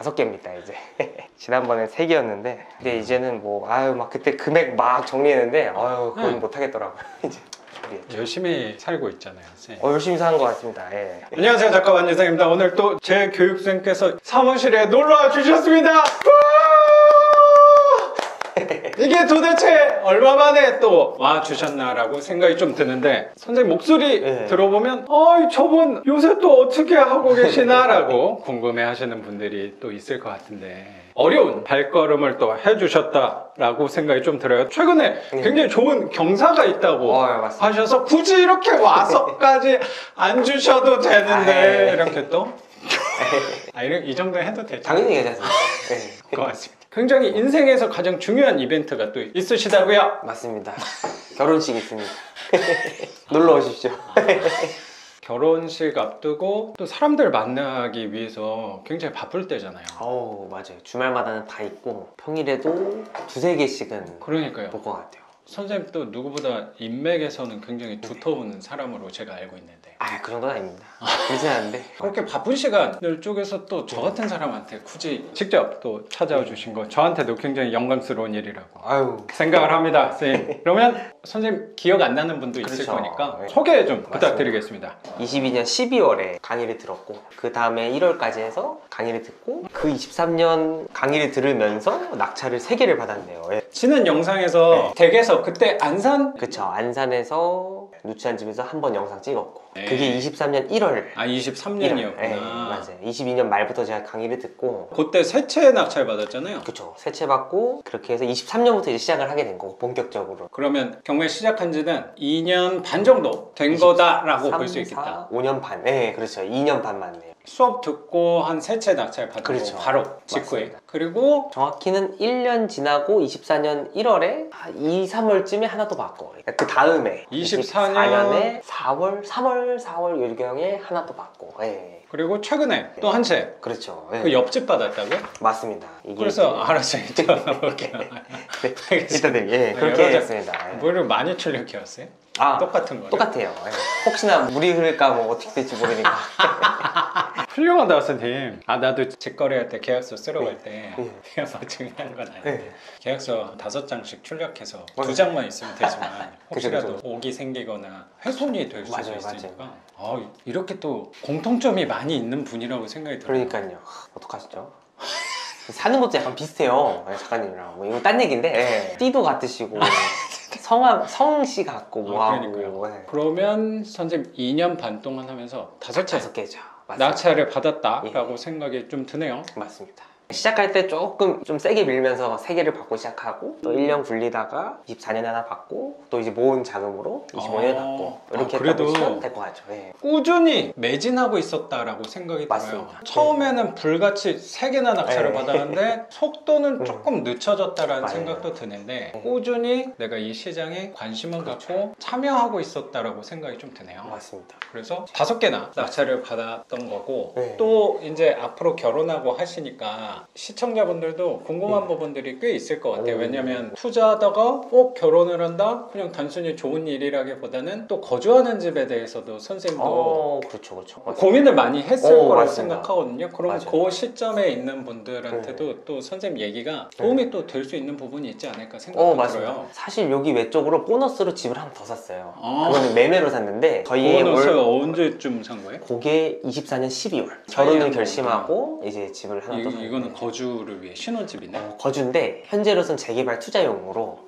5개입니다 이제. 지난번에 3개였는데 근데 이제는 뭐 아유 막 그때 금액 막 정리했는데 아유 그건 못 하겠더라고요. 이제 열심히 살고 있잖아요, 선생님. 열심히 사는 것 같습니다. 예. 안녕하세요, 작가 완유상입니다. 오늘 또 제 교육생께서 사무실에 놀러와 주셨습니다. 이게 도대체 얼마 만에 또 와 주셨나라고 생각이 좀 드는데, 선생님 목소리 들어보면 저분 요새 또 어떻게 하고 계시나라고 궁금해 하시는 분들이 또 있을 것 같은데, 어려운 발걸음을 또 해주셨다라고 생각이 좀 들어요. 최근에 굉장히 좋은 경사가 있다고 하셔서 굳이 이렇게 와서까지 안 주셔도 되는데 이렇게 또 이 정도 해도 되죠? 당연히 괜찮습니다. 고맙습니다. 굉장히 인생에서 가장 중요한 이벤트가 또 있으시다고요? 맞습니다. 결혼식 있습니다. 놀러 오십시오. 결혼식 앞두고 또 사람들 만나기 위해서 굉장히 바쁠 때잖아요. 맞아요. 주말마다는 다 있고 평일에도 2-3개씩은 그러니까요. 볼 것 같아요. 선생님 또 누구보다 인맥에서는 굉장히 두터운 사람으로 제가 알고 있는데, 그 정도는 아닙니다. 그렇진 않은데 그렇게 바쁜 시간을 쪼개서 또 저 같은 사람한테 굳이 직접 또 찾아와 주신 거 저한테도 굉장히 영광스러운 일이라고 생각을 합니다, 선생님. 그러면 선생님 기억 안 나는 분도 있을 거니까 소개 좀 부탁드리겠습니다. 22년 12월에 강의를 들었고 그 다음에 1월까지 해서 강의를 듣고 그 23년 강의를 들으면서 낙찰을 3개를 받았네요. 지난 영상에서 댁에서 그때 안산? 그쵸, 안산에서 누추한 집에서 한번 영상 찍었고 그게 23년 1월 23년이었구나. 맞아요. 22년 말부터 제가 강의를 듣고 그때 세 채 낙찰 받았잖아요. 그쵸, 3채 받고 그렇게 해서 23년부터 이제 시작을 하게 된 거고 본격적으로. 그러면 경매 시작한 지는 2년 반 정도 된 거다라고 볼 수 있겠다. 5년 반, 그렇죠. 2년 반 맞네요. 수업 듣고 한 3채 낙찰 받고 바로 직후에. 맞습니다. 그리고 정확히는 1년 지나고 24년 1월에 2, 3월쯤에 하나 또 받고 그 다음에 24년에 4월 요경에 하나 또 받고 그리고 최근에 또 한 채. 그렇죠. 그 옆집 받았다고요? 맞습니다. 그래서 알았어요. 이쪽볼게요. 일단 그렇게 했습니다. 물을 많이 출력해왔어요? 똑같은 거예요? 똑같아요. 혹시나 물이 흐를까 뭐 어떻게 될지 모르니까. 훌륭하다, 선생님. 나도 직거래할 때 계약서 쓰러 갈 때 그냥 뭐 중요한 건 아닌데 계약서 5장씩 출력해서 2장만 있으면 되지만 혹시라도 오기 생기거나 훼손이 될 수도 있으니까 이렇게 또 공통점이 많이 있는 분이라고 생각이 들어요. 그러니까요. 어떡하시죠? 사는 것도 약간 비슷해요, 작가님이랑. 뭐 이거 딴 얘기인데 띠도 같으시고 성씨 같고 뭐하고. 그러면 선생님 2년 반 동안 하면서 5개죠. 맞습니다. 낙찰을 받았다라고 생각이 좀 드네요. 맞습니다. 시작할 때 조금 좀 세게 밀면서 3개를 받고 시작하고 또 1년 굴리다가 24년에 하나 받고 또 이제 모은 자금으로 25년에 받고 이렇게 그래도 될 것 같죠. 꾸준히 매진하고 있었다라고 생각이 들어요. 처음에는 불같이 3개나 낙찰을 받았는데 속도는 조금 늦춰졌다라는 생각도 드는데 꾸준히 내가 이 시장에 관심을 갖고 참여하고 있었다라고 생각이 좀 드네요. 맞습니다. 그래서 5개나 낙찰을 받았던 거고 또 이제 앞으로 결혼하고 하시니까 시청자분들도 궁금한 부분들이 꽤 있을 것 같아요. 왜냐면 투자하다가 결혼을 한다? 그냥 단순히 좋은 일이라기보다는 또 거주하는 집에 대해서도 선생님도 그렇죠. 고민을 많이 했을 거라고 생각하거든요. 그럼 맞아요. 그 시점에 있는 분들한테도 또 선생님 얘기가 도움이 또 될 수 있는 부분이 있지 않을까 생각이 들어요. 사실 여기 외쪽으로 보너스로 집을 하나 더 샀어요. 그거는 매매로 샀는데 보너스 언제쯤 산 거예요? 그게 24년 12월 결혼을 결심하고 이제 집을 하나 더 샀는데 이거는 거주를 위해 신혼집이네? 거주인데 현재로선 재개발 투자용으로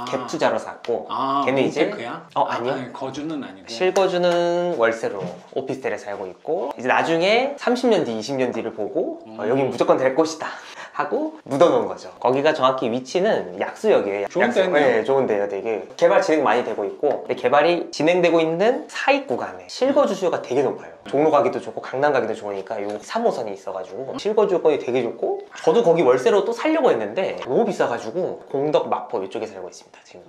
갭 투자로 샀고 걔는 이제 아니요. 거주는 아니고 실거주는 월세로 오피스텔에 살고 있고 이제 나중에 30년 뒤 20년 뒤를 보고 여긴 무조건 될 곳이다 하고 묻어놓은 거죠. 거기가 정확히 위치는 약수역이에요. 좋은 데네요. 좋은 데요. 되게 개발 진행 많이 되고 있고 근데 개발이 진행되고 있는 사익 구간에 실거주 수요가 되게 높아요. 종로 가기도 좋고 강남 가기도 좋으니까 요 3호선이 있어가지고 실거주 여건이 되게 좋고 저도 거기 월세로 또 살려고 했는데 너무 비싸가지고 공덕 마포 이쪽에 살고 있습니다 지금.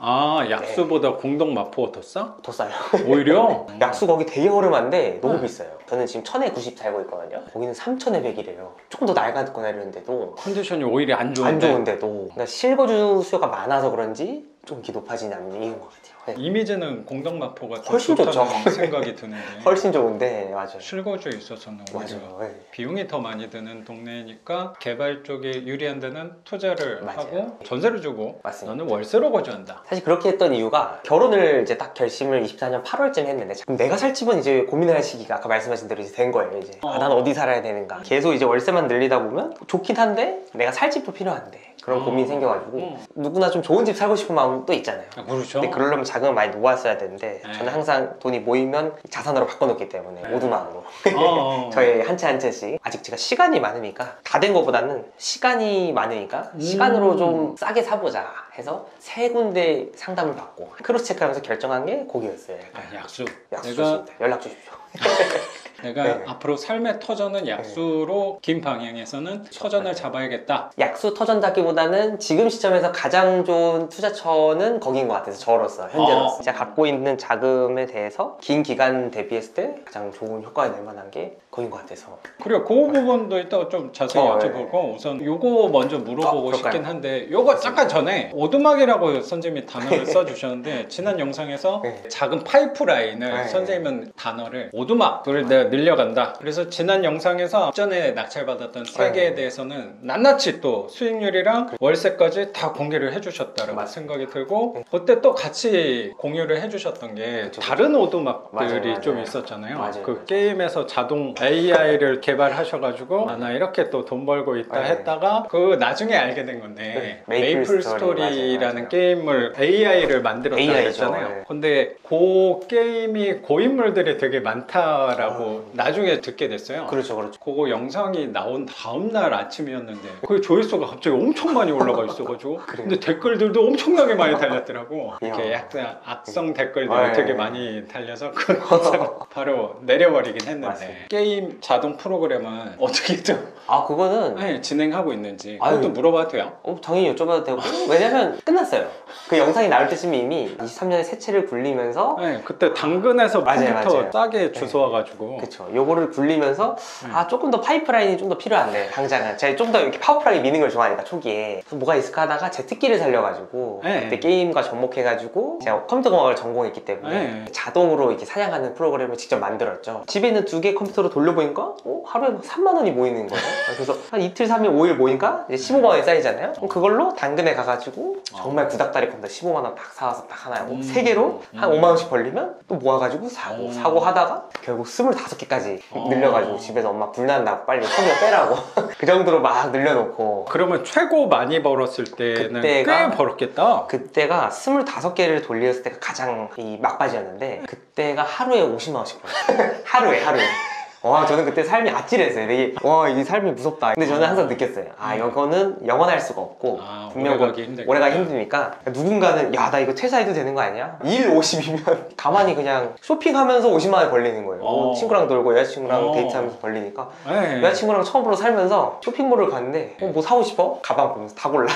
약수보다 공덕 마포가 더 싸? 더 싸요. 오히려? 약수 거기 되게 허름한데 너무 비싸요. 저는 지금 1090 살고 있거든요. 거기는 3200이래요. 조금 더 낡았거나 이러는데도 컨디션이 오히려 안 좋은데? 안 좋은데도 그러니까 실거주 수요가 많아서 그런지 좀 이렇게 높아지는 이유인 것 같아요. 네. 이미지는 공덕마포가 더 훨씬 좋죠. 좋다는 생각이 드는데 훨씬 좋은데 맞아요. 실거주에 있어서는 오히려 맞아요. 네. 비용이 더 많이 드는 동네니까 개발 쪽에 유리한 데는 투자를 맞아요. 하고 전세를 주고 맞습니다. 너는 월세로 거주한다. 사실 그렇게 했던 이유가 결혼을 이제 딱 결심을 24년 8월쯤 했는데 그럼 내가 살 집은 이제 고민을 할 시기가 아까 말씀하신 대로 이제 된 거예요. 이제 난 어디 살아야 되는가. 계속 이제 월세만 늘리다 보면 좋긴 한데 내가 살 집도 필요한데 그런 고민이 생겨가지고 누구나 좀 좋은 집 살고 싶은 마음도 있잖아요. 그렇죠. 근데 그러려면 자금을 많이 모았어야 되는데 네. 저는 항상 돈이 모이면 자산으로 바꿔놓기 때문에 네. 오두막으로 저의 한 채 한 채씩 아직 제가 시간이 많으니까 다 된 것보다는 시간이 많으니까 시간으로 좀 싸게 사보자 해서 세 군데 상담을 받고 크로스 체크하면서 결정한 게 거기였어요. 약수. 약수 내가 좋습니다. 연락 주십시오. 내가 네. 앞으로 삶의 터전은 약수로 긴 방향에서는 터전을 잡아야겠다. 약수 터전잡기보다는 지금 시점에서 가장 좋은 투자처는 거기인 것 같아서 저로서 현재로서 제가 갖고 있는 자금에 대해서 긴 기간 대비했을 때 가장 좋은 효과가 낼 만한 게 거기인 것 같아서 그래, 그 부분도 이따가 좀 자세히 여쭤보고 우선 요거 먼저 물어보고 그럴까요? 싶긴 한데 요거 잠깐 전에 오두막이라고 선생님이 단어를 써주셨는데 지난 영상에서 네. 작은 파이프라인을 네. 선생님은 단어를 오두막을 내가 늘려간다. 그래서 지난 영상에서 전에 낙찰받았던 세 개에 대해서는 낱낱이 또 수익률이랑 월세까지 다 공개를 해주셨다라고 맞습니다. 생각이 들고 그때 또 같이 공유를 해주셨던 게 그쵸, 다른 오두막들이 맞아요. 좀 있었잖아요. 맞아요. 그 게임에서 자동 AI를 개발하셔가지고 나 이렇게 또 돈 벌고 있다 네. 했다가 그 나중에 알게 된 건데 네. 메이플 메이플 스토리라는 맞아요. 게임을 AI를 만들었다고 AI 죠. 했잖아요. 네. 근데 그 게임이 고인물들이 되게 많다라고 나중에 듣게 됐어요. 그렇죠 그렇죠. 그거 영상이 나온 다음날 아침이었는데 그 조회수가 갑자기 엄청 많이 올라가 있어가지고 근데 댓글들도 엄청나게 많이 달렸더라고. 이렇게 약간 악성 댓글들이 되게 많이 달려서 그 영상 바로 내려버리긴 했는데 맞습니다. 게임 자동 프로그램은 어떻게 좀 그거는 진행하고 있는지 아유. 그것도 물어봐도 돼요? 당연히 여쭤봐도 되고 왜냐면 끝났어요. 그 영상이 나올 때쯤 이미 23년에 새 채를 굴리면서 네, 그때 당근에서 맞아요, 컴퓨터 맞아요. 싸게 주워와가지고 그쵸. 요거를 굴리면서 조금 더 파이프라인이 좀 더 필요한데 당장은 제가 좀 더 이렇게 파워풀하게 미는 걸 좋아하니까 초기에 그래서 뭐가 있을까 하다가 제 특기를 살려가지고 네. 그때 게임과 접목해가지고 제가 컴퓨터 공학을 전공했기 때문에 네. 자동으로 이렇게 사냥하는 프로그램을 직접 만들었죠. 집에 있는 2개 컴퓨터로 돌려보니까 하루에 막 3만 원이 모이는 거예요. 그래서 한 이틀 3일 5일 모이니까 이제 15만 원이 쌓이잖아요. 그럼 그걸로 당근에 가가지고 정말 구닥다리 컴퓨터 15만 원 딱 사와서 딱 하나 하고 3개로 한 5만 원씩 벌리면 또 모아가지고 사고 하다가 결국 25개까지 늘려가지고 집에서 엄마 불난다고 빨리 컴퓨터 빼라고 그 정도로 막 늘려놓고 그러면 최고 많이 벌었을 때는 꽤 벌었겠다. 그때가 25개를 돌렸을 때가 가장 이 막바지였는데 그때가 하루에 50만 원씩 벌었어요. 하루에 저는 그때 삶이 아찔했어요. 되게 이 삶이 무섭다. 근데 저는 항상 느꼈어요. 이거는 영원할 수가 없고 분명 오래 가기 힘드니까 누군가는 야 나 이거 퇴사해도 되는 거 아니야? 일 50이면 가만히 그냥 쇼핑하면서 50만 원 벌리는 거예요. 친구랑 놀고 여자친구랑 데이트하면서 벌리니까 여자친구랑 처음으로 살면서 쇼핑몰을 갔는데 뭐 사고 싶어? 가방 보면서 다 골라.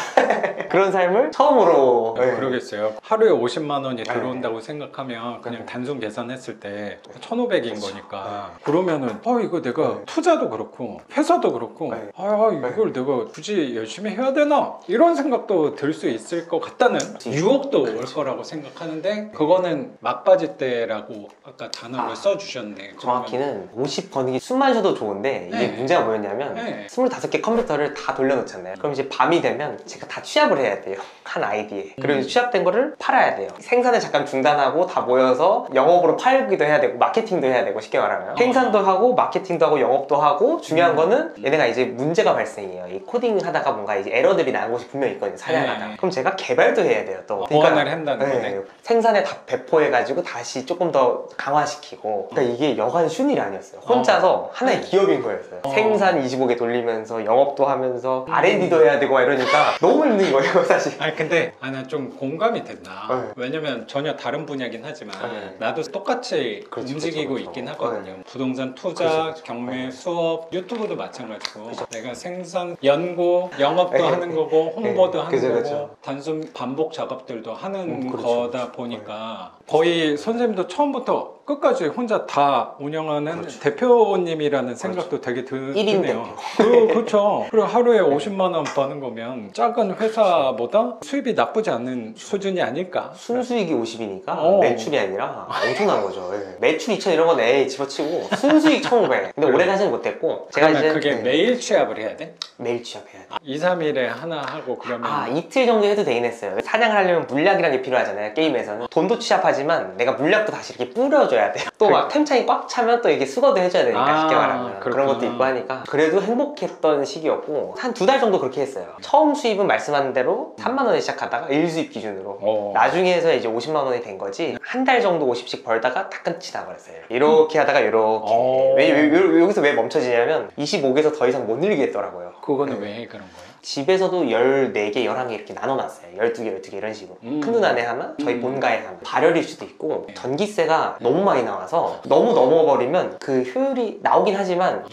그런 삶을 처음으로 그러겠어요. 하루에 50만 원이 들어온다고 생각하면 그냥 단순 계산했을 때 1,500인 거니까 그러면은 이거 내가 투자도 그렇고 회사도 그렇고 이걸 내가 굳이 열심히 해야 되나? 이런 생각도 들 수 있을 것 같다는 유혹도 올 거라고 생각하는데 그거는 막바지 때라고 아까 단어를 써주셨는데 정확히는 50 버는 게 숨만 쉬어도 좋은데 이게 문제가 뭐였냐면 25개 컴퓨터를 다 돌려놓잖아요. 그럼 이제 밤이 되면 제가 다 취합을 해야 돼요. 한 아이디에. 그리고 취합된 거를 팔아야 돼요. 생산을 잠깐 중단하고 다 모여서 영업으로 팔기도 해야 되고 마케팅도 해야 되고 쉽게 말하면 생산도 하고 마케팅도 하고 영업도 하고 중요한 거는 얘네가 이제 문제가 발생해요. 이 코딩 하다가 뭔가 이제 에러들이 나는 곳이 분명히 있거든요. 사냥하다. 그럼 제가 개발도 해야 돼요. 또 보완을 한다는 거네. 생산에 다 배포해가지고 다시 조금 더 강화시키고 그러니까 이게 여간 쉬운 일이 아니었어요. 혼자서 하나의 기업인 거였어요. 생산 25개 돌리면서 영업도 하면서 R&D도 해야 되고 이러니까 너무 힘든 거예요 사실. 근데 나 좀 공감이 된다. 왜냐면 전혀 다른 분야긴 하지만 나도 똑같이 움직이고 있긴 하거든요. 부동산 투자 투자, 경매, 수업, 유튜브도 마찬가지고 내가 생산, 연구, 영업도 하는 거고 홍보도 하는 거고 단순 반복 작업들도 하는 거다 보니까 거의 선생님도 처음부터 끝까지 혼자 다 운영하는 대표님이라는 생각도 되게 드네요. 그렇죠. 그리고 하루에 50만 원 버는 거면 작은 회사보다 수입이 나쁘지 않은 수준이 아닐까. 순수익이 50이니까 매출이 아니라 엄청난 거죠. 매출 2천 이런 건 에이 집어치고 순수익 1,500. 근데 오래 가지는 못했고 제가 그러면 이제 그게 매일 취합을 해야 돼? 매일 취업해야 돼. 2, 3일에 하나 하고 그러면 이틀 정도 해도 되긴 했어요. 사냥을 하려면 물약이라는 게 필요하잖아요. 게임에서는 돈도 취합하지만 내가 물약도 다시 이렇게 뿌려줘야 돼요. 또 막 템창이 꽉 차면 또 이게 수거도 해줘야 되니까 쉽게 말하면 그런 것도 있고 하니까 그래도 행복했던 시기였고 한 2달 정도 그렇게 했어요. 처음 수입은 말씀하신 대로 3만 원에 시작하다가 1수입 기준으로 나중에 해서 이제 50만 원이 된 거지. 한 달 정도 50씩 벌다가 다 끝이 나버렸어요. 이렇게 하다가 이렇게 여기서 왜 멈춰지냐면 25개에서 더 이상 못 늘리겠더라고요. 그거는 왜 그런 거예요? 집에서도 14개, 11개 이렇게 나눠놨어요. 12개, 12개 이런 식으로. 큰 누나네 하나, 저희 본가에 하나. 발열일 수도 있고 전기세가 너무 많이 나와서 너무 넘어버리면 그 효율이 나오긴 하지만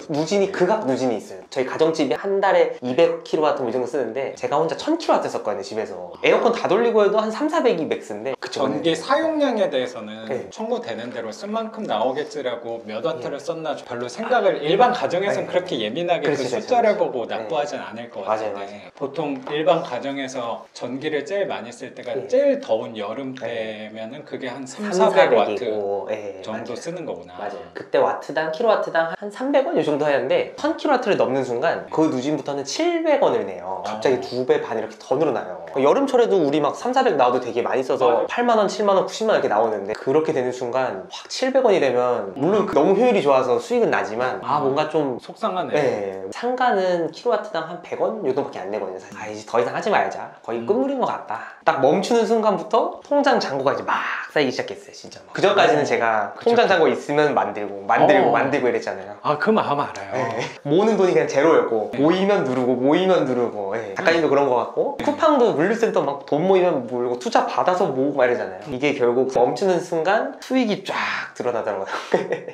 누진이 극악 누진이 있어요. 저희 가정집이 한 달에 200kW 이 정도 쓰는데 제가 혼자 1000kW 썼거든요, 집에서. 에어컨 다 돌리고 해도 한 3,400이 맥스인데 전기 사용량에 대해서는 청구되는 대로 쓴 만큼 나오겠지라고 몇 와트를 썼나 별로 생각을 일반 가정에서는 그렇게 예민하게 그 숫자를 보고 납부하진 않을 것 같은데 맞아요. 보통 일반 가정에서 전기를 제일 많이 쓸 때가 제일 더운 여름 때면은 그게 한 3,400와트 정도 쓰는 거구나. 맞아요. 그때 와트당 킬로와트당 한 300원 이 정도 하는데 1000kW를 넘는 순간 그 누진부터는 700원을 내요. 갑자기 2배 반 이렇게 더 늘어나요. 여름철에도 우리 막 3,400 나와도 되게 많이 써서 8만원, 7만원, 90만원 이렇게 나오는데 그렇게 되는 순간 확 700원이 되면 물론 너무 효율이 좋아서 수익은 나지만 뭔가 좀 속상하네. 상가는 킬로와트당 한 100원 정도밖에 안 내거든요. 이제 더 이상 하지 말자. 거의 끝물인 것 같다. 딱 멈추는 순간부터 통장 잔고가 이제 막 쌓이기 시작했어요, 진짜. 그 전까지는 제가 통장 잔고 있으면 만들고 이랬잖아요. 그 마음 알아요. 모으는 돈이 그냥 제로였고 모이면 누르고 작가님도 그런 것 같고 쿠팡도 물류센터 막 돈 모이면 모으고 투자 받아서 모으고 막 이러잖아요. 이게 결국 멈추는 순간 수익이 쫙 드러나더라고요.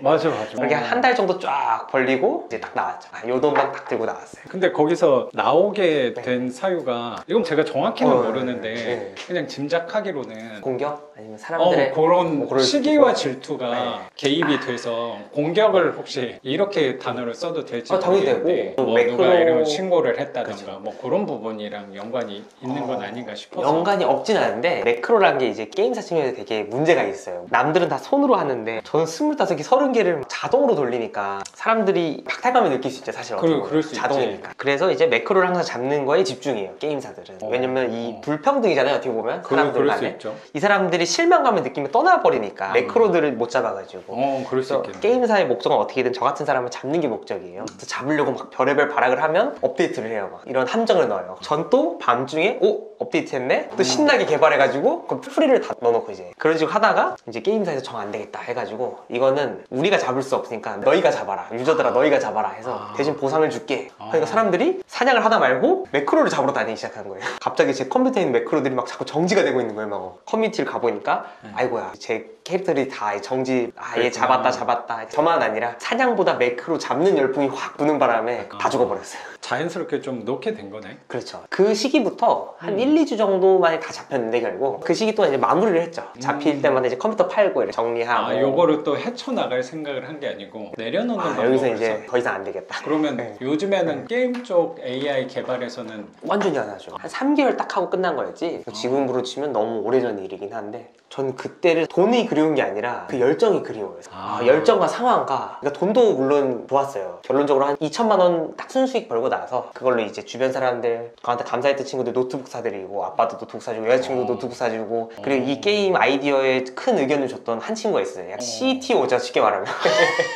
맞아. 그렇게 한 달 정도 쫙 벌리고 이제 딱 나왔죠. 요 돈만 딱 들고 나왔어요. 근데 거기서 나오게 된 사유가 이건 제가 정확히는 모르는데 그냥 짐작하기로는 공격? 아니면 사람들의 그런 시기와 질투가 개입이 돼서 공격을 혹시 이렇게 단어를 써도 될지 모르겠는데 누가 이런 신고를 했다던가 뭐 그런 부분이랑 연관이 있는 건 아닌가 싶어서. 연관이 없진 않은데 매크로라는 게 이제 게임사 측면에서 되게 문제가 있어요. 남들은 다 손으로 하는데 저는 25개, 30개를 자동으로 돌리니까 사람들이 박탈감을 느낄 수 있죠, 사실. 그럴 수 자동이니까. 있지. 그래서 이제 매크로를 항상 잡는 거에 집중해요, 게임사들은. 왜냐면 이 불평등이잖아요, 어떻게 보면. 사람들 간에. 이 사람들이 실망감을 느끼면 떠나버리니까 매크로들을 못 잡아가지고. 그럴 수 있겠네. 게임사의 목적은 어떻게든 저 같은 사람을 잡는 게 목적이에요. 그래서 잡으려고 막 별의별 발악을 하면 업데이트를 해요. 막 이런 함정을 넣어요. 전 또 밤중에 업데이트 했네? 또 신나게 개발해가지고 그 프리를 다 넣어놓고 이제 그런 식으로 하다가 이제 게임사에서 정 안 되겠다 해가지고 이거는 우리가 잡을 수 없으니까 너희가 잡아라, 유저들아 너희가 잡아라 해서 대신 보상을 줄게. 그러니까 사람들이 사냥을 하다 말고 매크로를 잡으러 다니기 시작한 거예요. 갑자기 제 컴퓨터에 있는 매크로들이 막 자꾸 정지가 되고 있는 거예요. 막 커뮤니티를 가보니까 아이고야, 제 캐릭터들이 다 정지, 얘 잡았다. 저만 아니라 사냥보다 매크로 잡는 열풍이 확 부는 바람에 다 죽어버렸어요. 자연스럽게 좀 놓게 된 거네. 그렇죠. 그 시기부터 한 1, 2주 정도만에 다 잡혔는데 결국 그 시기 동안 이제 마무리를 했죠. 잡힐 때마다 이제 컴퓨터 팔고 이렇게 정리하고. 요거를 또 헤쳐나갈 생각을 한 게 아니고 내려놓는 방법을 여기서 이제 더 이상 안 되겠다. 그러면 요즘에는 게임 쪽 AI 개발에서는 완전히 안 하죠. 한 3개월 딱 하고 끝난 거였지. 지금으로 치면 너무 오래전 일이긴 한데 전 그때를 돈이 그리운 게 아니라 그 열정이 그리워요. 열정과 상황과 그러니까 돈도 물론 좋았어요. 결론적으로 한 2천만 원 딱 순수익 벌고 나서 그걸로 이제 주변 사람들, 저한테 감사했던 친구들 노트북 사드리고, 아빠도 노트북 사주고, 여자친구도 노트북 사주고, 그리고 이 게임 아이디어에 큰 의견을 줬던 한 친구가 있어요. 약간 CTO죠, 쉽게 말하면.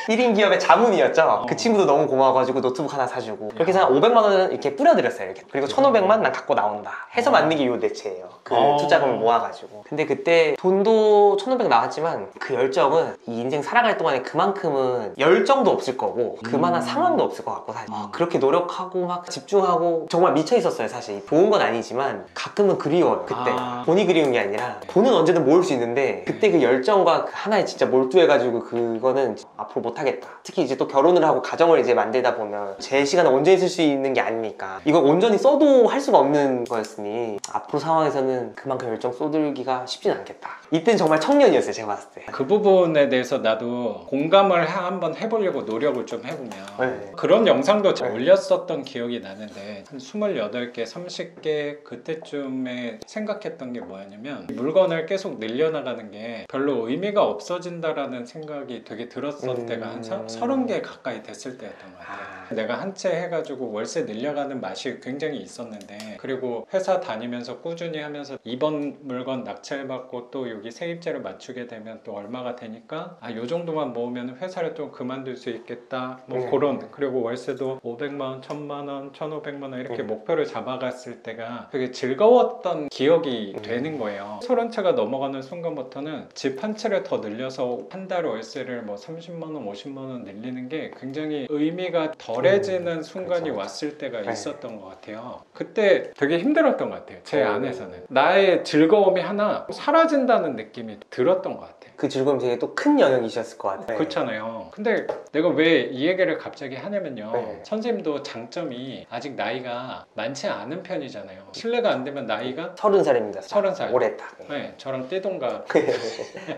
1인 기업의 자문이었죠. 그 친구도 너무 고마워가지고 노트북 하나 사주고, 그렇게 해서 한 500만 원은 이렇게 뿌려드렸어요. 이렇게. 그리고 1,500만 난 갖고 나온다 해서 만든 게 요 대체예요. 그 투자금을 모아가지고. 근데 그때 돈도 1,500 나왔지만 그 열정은 이 인생 살아갈 동안에 그만큼은 열정도 없을 거고 그만한 상황도 없을 것 같고, 사실 그렇게 노력하고 하고 막 집중하고 정말 미쳐 있었어요. 사실 좋은 건 아니지만 가끔은 그리워요. 그때 돈이 그리운 게 아니라 돈은 언제든 모을 수 있는데 그때 그 열정과 그 하나에 진짜 몰두해가지고 그거는 앞으로 못하겠다. 특히 이제 또 결혼을 하고 가정을 이제 만들다 보면 제 시간을 온전히 쓸 수 있는 게 아니니까 이거 온전히 써도 할 수가 없는 거였으니 앞으로 상황에서는 그만큼 열정 쏟을기가 쉽진 않겠다. 이때는 정말 청년이었어요. 제가 봤을 때. 그 부분에 대해서 나도 공감을 한번 해보려고 노력을 좀 해보면 네. 그런 영상도 올렸었던 기억이 나는데 한 28개, 30개 그때쯤에 생각했던 게 뭐였냐면 물건을 계속 늘려나가는 게 별로 의미가 없어진다라는 생각이 되게 들었을 때가 한 30개 가까이 됐을 때였던 것 같아요. 내가 한 채 해가지고 월세 늘려가는 맛이 굉장히 있었는데 그리고 회사 다니면서 꾸준히 하면서 이번 물건 낙찰받고 또 여기 세입자를 맞추게 되면 또 얼마가 되니까 요 정도만 모으면 회사를 좀 그만둘 수 있겠다 뭐 그런 그리고 월세도 500만 원, 1000만 원, 1500만 원 이렇게 목표를 잡아갔을 때가 되게 즐거웠던 기억이 되는 거예요. 30채가 넘어가는 순간부터는 집 한 채를 더 늘려서 한 달 월세를 뭐 30만 원, 50만 원 늘리는 게 굉장히 의미가 덜해지는 순간이 왔을 때가 있었던 것 같아요. 그때 되게 힘들었던 것 같아요. 제 안에서는 나의 즐거움이 하나 사라진다는 느낌이 들었던 것 같아요. 그 즐거움이 되게 또 큰 영향이셨을 것 같아요. 그렇잖아요. 근데 내가 왜 이 얘기를 갑자기 하냐면요. 네. 선생님도 장점이 아직 나이가 많지 않은 편이잖아요. 실례가 안 되면 나이가 30살입니다. 30살. 올해 딱. 네, 저랑 띠동갑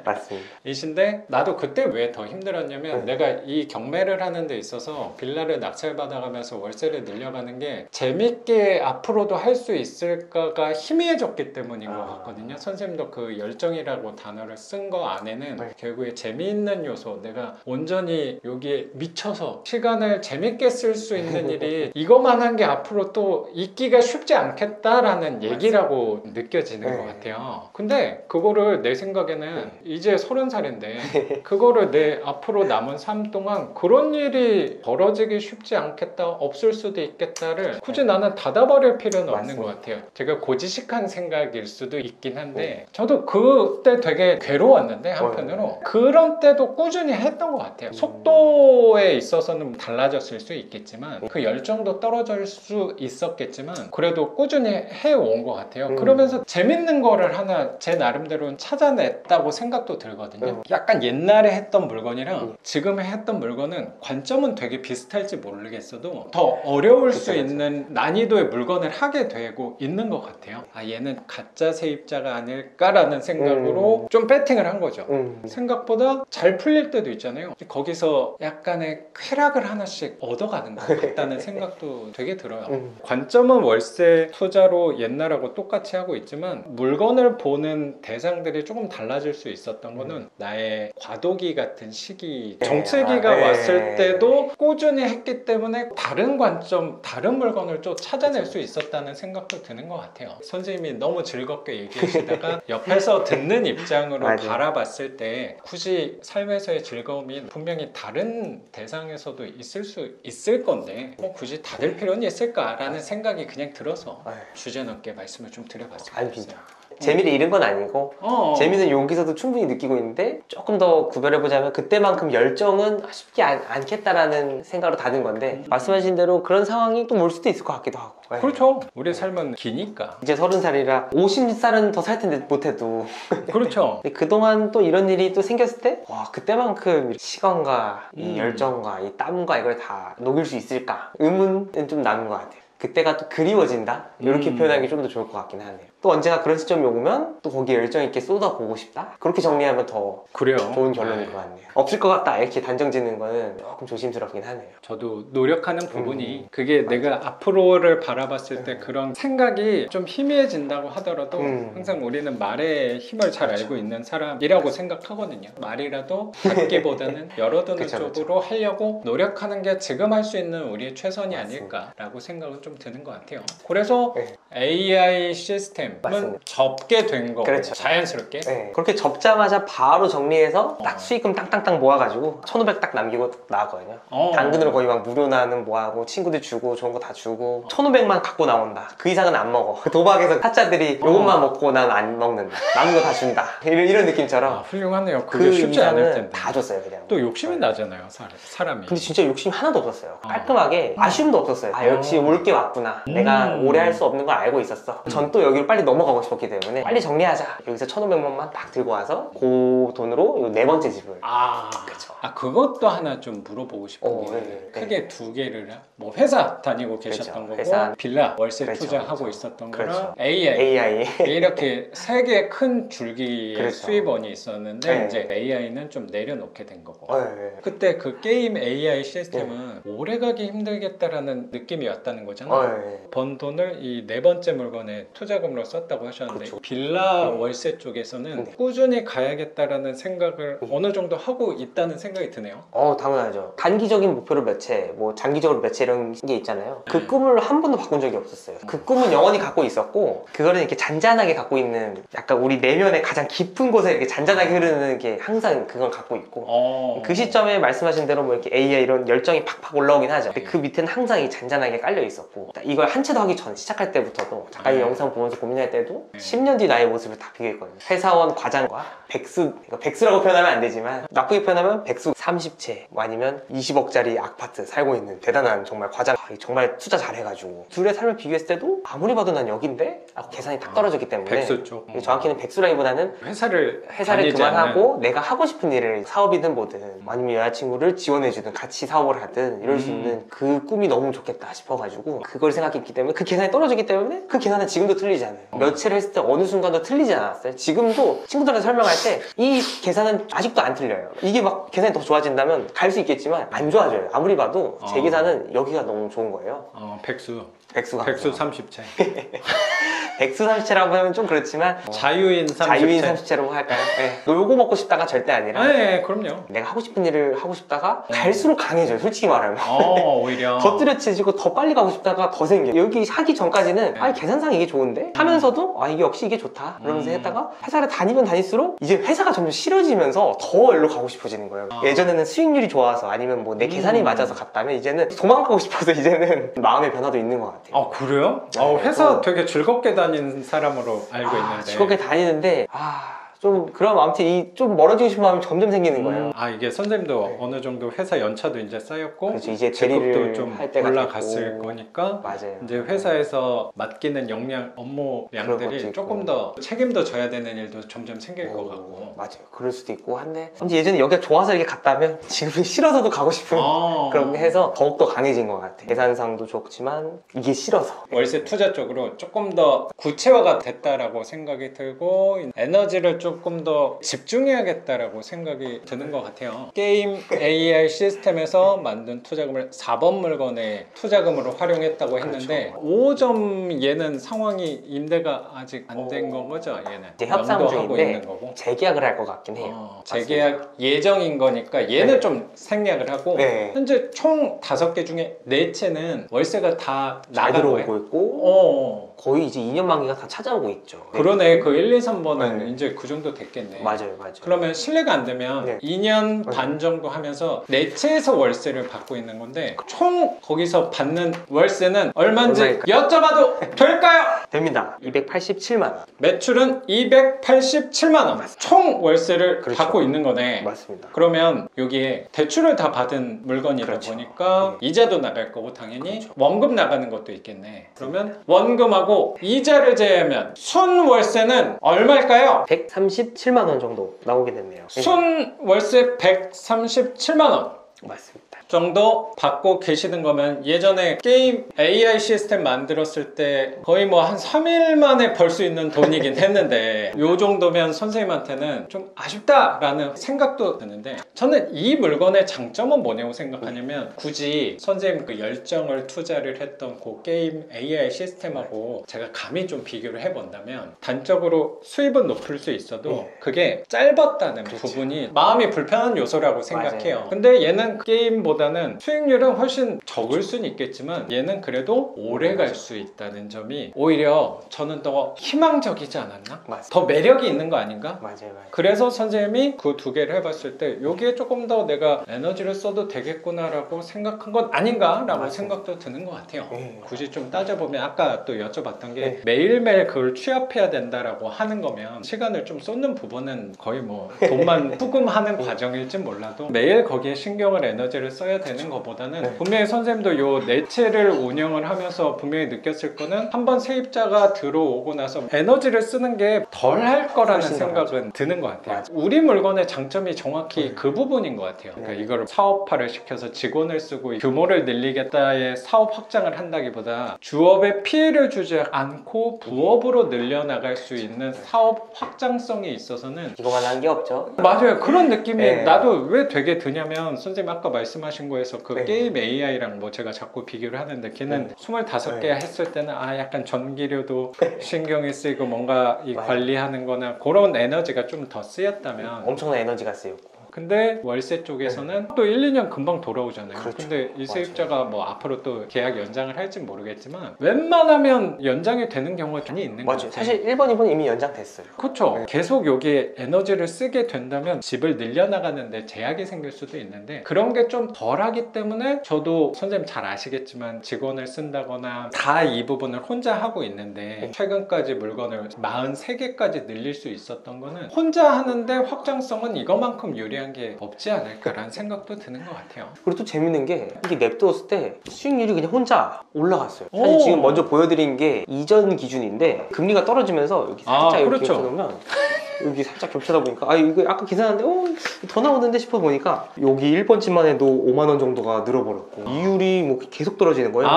맞습니다. 이신데 나도 그때 왜 더 힘들었냐면 내가 이 경매를 하는 데 있어서 빌라를 낙찰받아가면서 월세를 늘려가는 게 재밌게 앞으로도 할 수 있을까가 희미해졌기 때문인 것 같거든요. 선생님도 그 열정이라고 단어를 쓴 거 안에는 결국에 재미있는 요소, 내가 온전히 여기에 미쳐서 시간을 재밌게 쓸 수 있는 일이 이것만 한 게 앞으로 또 있기가 쉽지 않겠다라는 얘기라고 느껴지는 것 같아요. 근데 그거를 내 생각에는 이제 30살인데 그거를 내 앞으로 남은 삶 동안 그런 일이 벌어지기 쉽지 않겠다, 없을 수도 있겠다를 굳이 나는 닫아버릴 필요는 없는 것 같아요. 제가 고지식한 생각일 수도 있긴 한데 저도 그때 되게 괴로웠는데 한편으로 그런 때도 꾸준히 했던 것 같아요. 속도에 있어서는 달라졌을 수 있겠지만 그 열정도 떨어질 수 있었겠지만 그래도 꾸준히 해온 것 같아요. 그러면서 재밌는 거를 하나 제 나름대로는 찾아냈다고 생각도 들거든요. 약간 옛날에 했던 물건이랑 지금 했던 물건은 관점은 되게 비슷할지 모르겠어도 더 어려울 수 있는 난이도의 물건을 하게 되고 있는 것 같아요. 얘는 가짜 세입자가 아닐까라는 생각으로 좀 배팅을 한 거죠. 생각보다 잘 풀릴 때도 있잖아요. 거기서 약간의 쾌락을 하나씩 얻어가는 것 같다는 생각도 되게 들어요. 관점은 월세 투자로 옛날하고 똑같이 하고 있지만 물건을 보는 대상들이 조금 달라질 수 있었던 거는 나의 과도기 같은 시기, 정체기가 왔을 때도 꾸준히 했기 때문에 다른 관점, 다른 물건을 좀 찾아낼 수 있었다는 생각도 드는 것 같아요. 선생님이 너무 즐겁게 얘기하시다가 옆에서 듣는 입장으로 바라봤을 때 굳이 삶에서의 즐거움이 분명히 다른 대상에서도 있을 수 있을 건데 뭐 굳이 닫을 필요는 있을까라는 생각이 그냥 들어서 주제 넘게 말씀을 좀 드려봤습니다. 아닙니다. 재미를 잃은 건 아니고 재미는 여기서도 충분히 느끼고 있는데 조금 더 구별해보자면 그때만큼 열정은 쉽지 않겠다라는 생각으로 닫은 건데 말씀하신 대로 그런 상황이 또 올 수도 있을 것 같기도 하고. 그렇죠. 우리 삶은 기니까. 이제 30살이라 50살은 더 살 텐데 못해도 그렇죠. 그동안 또 이런 일이 또 생겼을 때 와 그때만큼 시간과 이 열정과 이 땀과 이걸 다 녹일 수 있을까 의문은 좀 남은 것 같아요. 그때가 또 그리워진다? 이렇게 표현하기 좀 더 좋을 것 같긴 하네요. 또 언제나 그런 시점이 오면 또 거기에 열정 있게 쏟아보고 싶다? 그렇게 정리하면 더 그래요. 좋은 결론일 것 같네요. 없을 것 같다 이렇게 단정 짓는 거는 조금 조심스럽긴 하네요. 저도 노력하는 부분이 그게 내가 앞으로를 바라봤을 때 그런 생각이 좀 희미해진다고 하더라도 항상 우리는 말의 힘을 잘 알고 있는 사람이라고 생각하거든요. 말이라도 닫기보다는 열어두는 쪽으로 하려고 노력하는 게 지금 할 수 있는 우리의 최선이 아닐까라고 생각은 좀 드는 것 같아요. 그래서 AI 시스템 시스템은 맞습니다. 접게 된 거고 그렇죠. 자연스럽게. 네. 그렇게 접자마자 바로 정리해서 딱 수익금 땅땅땅 모아가지고 1,500 딱 남기고 나왔거든요. 당근으로 거의 막 무료 나는 모아고 친구들 주고 좋은 거 다 주고 1,500만 갖고 나온다. 그 이상은 안 먹어. 그 도박에서 타짜들이 이것만 먹고 난 안 먹는다. 남은 거 다 준다. 이런 느낌처럼 훌륭하네요. 그게 그 쉽지 않을 이상은 텐데. 다 줬어요 그냥. 또 욕심이 네. 나잖아요, 사람이. 근데 진짜 욕심 하나도 없었어요. 깔끔하게 아쉬움도 없었어요. 아 역시 올 게 왔구나. 내가 오래 할 수 없는 걸 알고 있었어. 전 또 여기로 빨리 넘어가고 싶었기 때문에 빨리 정리하자. 여기서 1,500만만 딱 들고 와서 그 돈으로 요 네 번째 집을. 그쵸. 그것도 하나 좀 물어보고 싶은 게 네. 크게 두 개를 뭐 회사 다니고 계셨던 그렇죠. 거고 회사. 빌라 월세 그렇죠. 투자하고 그렇죠. 있었던 그렇죠. 거랑 AI AI. 이렇게 세 개 큰 줄기의 그렇죠. 수입원이 있었는데 네. 이제 AI는 좀 내려놓게 된 거고 네. 그때 그 게임 AI 시스템은 오래가기 힘들겠다라는 느낌이 왔다는 거잖아. 네. 번 돈을 이 네 번째 물건에 투자금으로 썼다고 하셨는데 그렇죠. 빌라 네. 월세 쪽에서는 네. 꾸준히 가야겠다라는 생각을 어느 정도 하고 있다는 생각이 드네요. 당연하죠. 단기적인 목표를 몇채, 뭐 장기적으로 몇채 이런 게 있잖아요. 그 네. 꿈을 한 번도 바꾼 적이 없었어요. 그 꿈은 영원히 갖고 있었고, 그거는 이렇게 잔잔하게 갖고 있는, 약간 우리 내면의 가장 깊은 곳에 이렇게 잔잔하게 흐르는 게 항상 그걸 갖고 있고, 그 시점에 말씀하신 대로 뭐 이렇게 AI 이런 열정이 팍팍 올라오긴 하죠. 근데 그 밑에는 항상 이 잔잔하게 깔려 있었고, 이걸 한 채도 하기 전, 시작할 때부터도, 작가님 영상 보면서 고민할 때도 10년 뒤 나의 모습을 다 비교했거든요. 회사원 과장과 백수, 그러니까 백수라고 표현하면 안 되지만, 나쁘게 표현하면 백수 30채, 뭐 아니면 20억짜리 아파트 살고 있는 대단한 정말 과장, 정말 투자 잘해가지고 둘의 삶을 비교했을 때도 아무리 봐도 난 여긴데? 라고 계산이 딱 떨어졌기 때문에 백수 쪽. 정확히는 백수라기보다는 회사를 회사를 다니지 그만하고 않는. 내가 하고 싶은 일을 사업이든 뭐든 아니면 여자친구를 지원해주든 같이 사업을 하든 이럴 수 있는 그 꿈이 너무 좋겠다 싶어가지고 그걸 생각했기 때문에 그 계산이 떨어졌기 때문에 그 계산은 지금도 틀리지 않아요. 몇 채를 했을 때 어느 순간도 틀리지 않았어요. 지금도 친구들한테 설명할 때 이 계산은 아직도 안 틀려요. 이게 막 계산이 더 좋아진다면 갈 수 있겠지만 안 좋아져요. 아무리 봐도 제 계산은 여기가 너무 좋은 거예요. 백수가 30채. 백수 30채라고 하면 좀 그렇지만 자유인 30채. 자유인 30채라고 할까요? 네. 놀고 먹고 싶다가 절대 아니라 네, 그럼요. 내가 하고 싶은 일을 하고 싶다가 갈수록 강해져요. 솔직히 말하면 오히려 더 뚜렷해지고 더 빨리 가고 싶다가 더 생겨요. 여기 하기 전까지는 계산상 이게 좋은데 하면서도 이게 역시 이게 좋다 그러면서 했다가 회사를 다니면 다닐수록 이제 회사가 점점 싫어지면서 더 일로 가고 싶어지는 거예요. 예전에는 수익률이 좋아서 아니면 뭐 내 계산이 맞아서 갔다면 이제는 도망가고 싶어서 이제는 마음의 변화도 있는 것 같아요. 그래요? 네, 회사 되게 즐겁게 다닌 사람으로 알고 있는데 즐겁게 다니는데 좀 그럼 아무튼 이 좀 멀어지고 싶은 마음이 점점 생기는 거예요. 이게 선생님도 네. 어느 정도 회사 연차도 이제 쌓였고 그렇죠. 이제 직급도 대리를 좀 할 때가 올라갔을 됐고. 거니까 맞아요. 이제 회사에서 맡기는 업무량들이 것도 있고. 조금 더 책임도 져야 되는 일도 점점 생길 것 같고. 맞아요. 그럴 수도 있고 한데 예전에 여기가 좋아서 이렇게 갔다면 지금은 싫어서도 가고 싶은 그렇게 해서 더욱더 강해진 것 같아요. 계산상도 좋지만 이게 싫어서. 월세 투자 쪽으로 조금 더 구체화가 됐다라고 생각이 들고 에너지를 조금 더 집중해야겠다라고 생각이 드는 것 같아요. 게임 AI 시스템에서 만든 투자금을 4번 물건에 투자금으로 활용했다고 했는데 5점 얘는 상황이 임대가 아직 안 된 거죠? 얘는 이제 협상 연도하고 중인데 있는 거고. 재계약을 할 것 같긴 해요. 재계약 예정인 거니까 얘는 네. 좀 생략을 하고 네. 현재 총 5개 중에 4채는 월세가 다 잘 나간 들어오고 거예요. 있고 거의 이제 2년 만기가 다 찾아오고 있죠. 그러네. 그 1, 2, 3번은 네. 이제 그 정도 됐겠네. 맞아요. 그러면 신뢰가 안 되면 네. 2년 반 정도 하면서 4채에서 월세를 받고 있는 건데 총 거기서 받는 월세는 얼마인지 얼마일까요? 여쭤봐도 될까요? 됩니다. 287만 원. 매출은 287만 원. 총 월세를 그렇죠. 받고 있는 거네. 맞습니다. 그러면 여기에 대출을 다 받은 물건이다 그렇죠. 보니까 이자도 나갈 거고 당연히 그렇죠. 원금 나가는 것도 있겠네. 그러면 원금하고 이자를 제외하면 순 월세는 얼마일까요? 137만 원 정도 나오게 됐네요. 순 월세 137만 원 맞습니다. 정도 받고 계시는 거면 예전에 게임 AI 시스템 만들었을 때 거의 뭐 한 3일 만에 벌 수 있는 돈이긴 했는데 요 정도면 선생님한테는 좀 아쉽다라는 생각도 드는데 저는 이 물건의 장점은 뭐냐고 생각하냐면 굳이 선생님 그 열정을 투자를 했던 그 게임 AI 시스템하고 제가 감히 좀 비교를 해본다면 단적으로 수입은 높을 수 있어도 그게 짧았다는 그렇죠. 부분이 마음이 불편한 요소라고 생각해요. 맞아요. 근데 얘는 게임보다 그거보다는 수익률은 훨씬 적을 수는 있겠지만 얘는 그래도 오래 갈 수 있다는 점이 오히려 저는 더 희망적이지 않았나? 맞아요. 더 매력이 있는 거 아닌가? 맞아요. 그래서 선생님이 그 두 개를 해봤을 때 여기에 조금 더 내가 에너지를 써도 되겠구나라고 생각한 건 아닌가라고 맞아요. 생각도 드는 것 같아요. 네. 굳이 좀 따져보면 아까 또 여쭤봤던 게 매일매일 그걸 취합해야 된다라고 하는 거면 시간을 좀 쏟는 부분은 거의 뭐 돈만 후금하는 과정일진 몰라도 매일 거기에 신경을 에너지를 써야 되는 것보다는 분명히 선생님도 요 내체를 운영을 하면서 분명히 느꼈을 거는 한번 세입자가 들어오고 나서 에너지를 쓰는 게 덜 할 거라는 생각은 드는 것 같아요. 우리 물건의 장점이 정확히 그 부분인 것 같아요. 그러니까 이거를 사업화를 시켜서 직원을 쓰고 규모를 늘리겠다의 사업 확장을 한다기보다 주업에 피해를 주지 않고 부업으로 늘려나갈 수 있는 사업 확장성에 있어서는 이거만 한 게 없죠. 맞아요. 그런 느낌이 네. 나도 왜 되게 드냐면 선생님 아까 말씀하신 거에서 그 네. 게임 AI랑 뭐 제가 자꾸 비교를 하는데 걔는 25개 했을 때는 약간 전기료도 신경이 쓰이고 뭔가 이 맞아요. 관리하는 거나 그런 에너지가 좀 더 쓰였다면 엄청난 에너지가 쓰였고. 근데 월세 쪽에서는 또 1, 2년 금방 돌아오잖아요. 그렇죠. 근데 이 세입자가 뭐 앞으로 또 계약 연장을 할진 모르겠지만 웬만하면 연장이 되는 경우가 많이 있는 맞아요. 거죠. 사실 1번, 2번 이미 연장됐어요. 그렇죠. 네. 계속 여기에 에너지를 쓰게 된다면 집을 늘려나가는데 제약이 생길 수도 있는데 그런 게 좀 덜하기 때문에 저도 선생님 잘 아시겠지만 직원을 쓴다거나 다 이 부분을 혼자 하고 있는데 최근까지 물건을 43개까지 늘릴 수 있었던 거는 혼자 하는데 확장성은 이것만큼 유리한 게 없지 않을까라는 생각도 드는 것 같아요. 그리고 또 재밌는 게 이게 냅두었을 때 수익률이 그냥 혼자 올라갔어요. 사실 오. 지금 먼저 보여드린 게 이전 기준인데 금리가 떨어지면서 여기 살짝 이렇게 그렇죠. 겹쳐놓으면 여기 살짝 겹쳐다 보니까 이거 아까 계산하는데 더 나오는데 싶어 보니까 여기 1번 집만 해도 5만 원 정도가 늘어버렸고 이율이 뭐 계속 떨어지는 거예요. 네.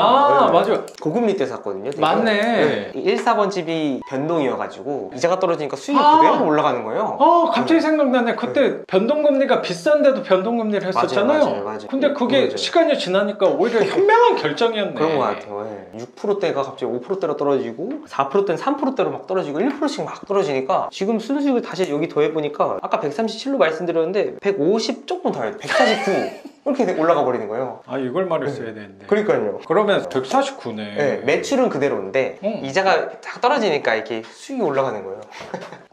맞아요. 고금리 때 샀거든요. 되게. 맞네. 1, 4번 집이 변동이어가지고 이자가 떨어지니까 수익이 아. 그대로 올라가는 거예요. 갑자기 생각나네. 그때 변동금리가 비싼데도 변동금리를 했었잖아요. 맞아요. 근데 그게 맞아요. 시간이 지나니까 오히려 현명한 결정이었네. 그런 것 같아요. 6%대가 갑자기 5%대로 떨어지고 4%대는 3%대로 막 떨어지고 1%씩 막 떨어지니까 지금 순수익을 다시 여기 더해보니까 아까 137로 말씀드렸는데 150 조금 더해요. 149 이렇게 올라가 버리는 거예요. 이걸 말했어야 되는데. 그러니까요. 그러면 149네. 네, 매출은 그대로인데 이자가 딱 떨어지니까 이렇게 수익이 올라가는 거예요.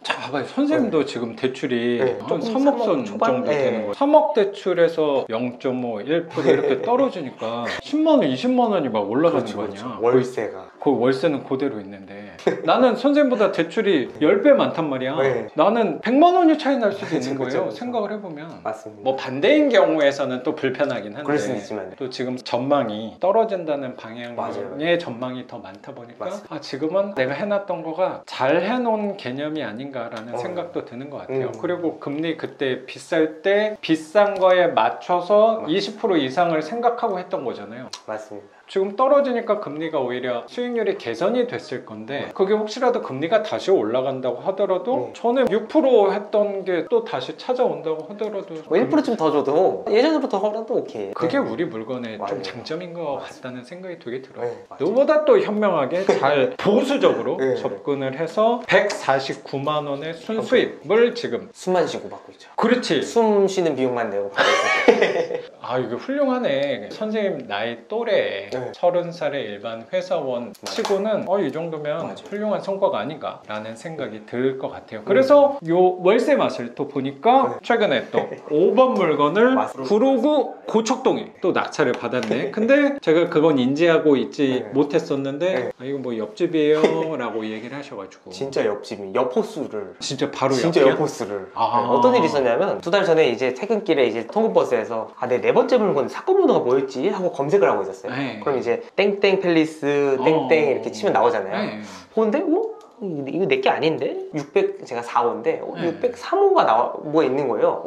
자, 봐봐요. 선생님도 지금 대출이 네, 한 조금 3억 선 3억 초반? 정도 네. 되는 거예요. 3억 대출에서 0.5, 1% 이렇게 떨어지니까 10만 원, 20만 원이 막 올라가는 거 아니야. 월세가. 그 월세는 그대로 있는데 나는 선생님보다 대출이 10배 많단 말이야. 네. 나는 100만 원이 차이 날 수도 있는 그쵸, 거예요. 그쵸. 생각을 해보면. 맞습니다. 뭐 반대인 경우에서는 또 불편하긴 한데 그럴 수는 있지만. 또 지금 전망이 떨어진다는 방향의 맞아요. 전망이 더 많다 보니까 맞습니다. 지금은 내가 해놨던 거가 잘 해놓은 개념이 아닌가라는 생각도 드는 것 같아요. 그리고 금리 그때 비쌀 때 비싼 거에 맞춰서 20% 이상을 생각하고 했던 거잖아요. 맞습니다. 지금 떨어지니까 금리가 오히려 수익률이 개선이 됐을 건데 그게 혹시라도 금리가 다시 올라간다고 하더라도 저는 6% 했던 게 또 다시 찾아온다고 하더라도 뭐 1%좀 더 줘도 예전부터 하라도 오케이. 그게 네. 우리 물건의 맞아요. 좀 장점인 것 같다는 생각이 되게 들어요. 네, 맞아요. 누구보다 또 현명하게 잘 보수적으로 네. 접근을 해서 149만 원의 순수입을 지금 숨만 쉬고 받고 있죠. 그렇지. 숨 쉬는 비용만 내고 받고 있어요. 이거 훌륭하네. 선생님 나이 또래 네. 30살의 일반 회사원 치고는 이 정도면 맞아요. 훌륭한 성과가 아닌가라는 생각이 들 것 같아요. 그래서 요 월세 맛을 또 보니까 최근에 또 5번 물건을 맛으로. 구로구 고척동에 또 낙찰을 받았네. 근데 제가 그건 인지하고 있지 네. 못했었는데 이거 뭐 옆집이에요 라고 얘기를 하셔가지고 진짜 옆집이 옆호수를 진짜 바로 진짜 옆이야? 옆호수를 아. 네, 어떤 일이 있었냐면 2달 전에 이제 퇴근길에 이제 통근버스에서 내 네 번째 물건 사건 번호가 뭐였지 하고 검색을 하고 있었어요. 네. 그럼 이제 땡땡 팰리스 땡땡 이렇게 치면 나오잖아요. 네. 보는데 이거 내게 아닌데? 600 제가 4호인데 네. 603호가 뭐가 있는 거예요.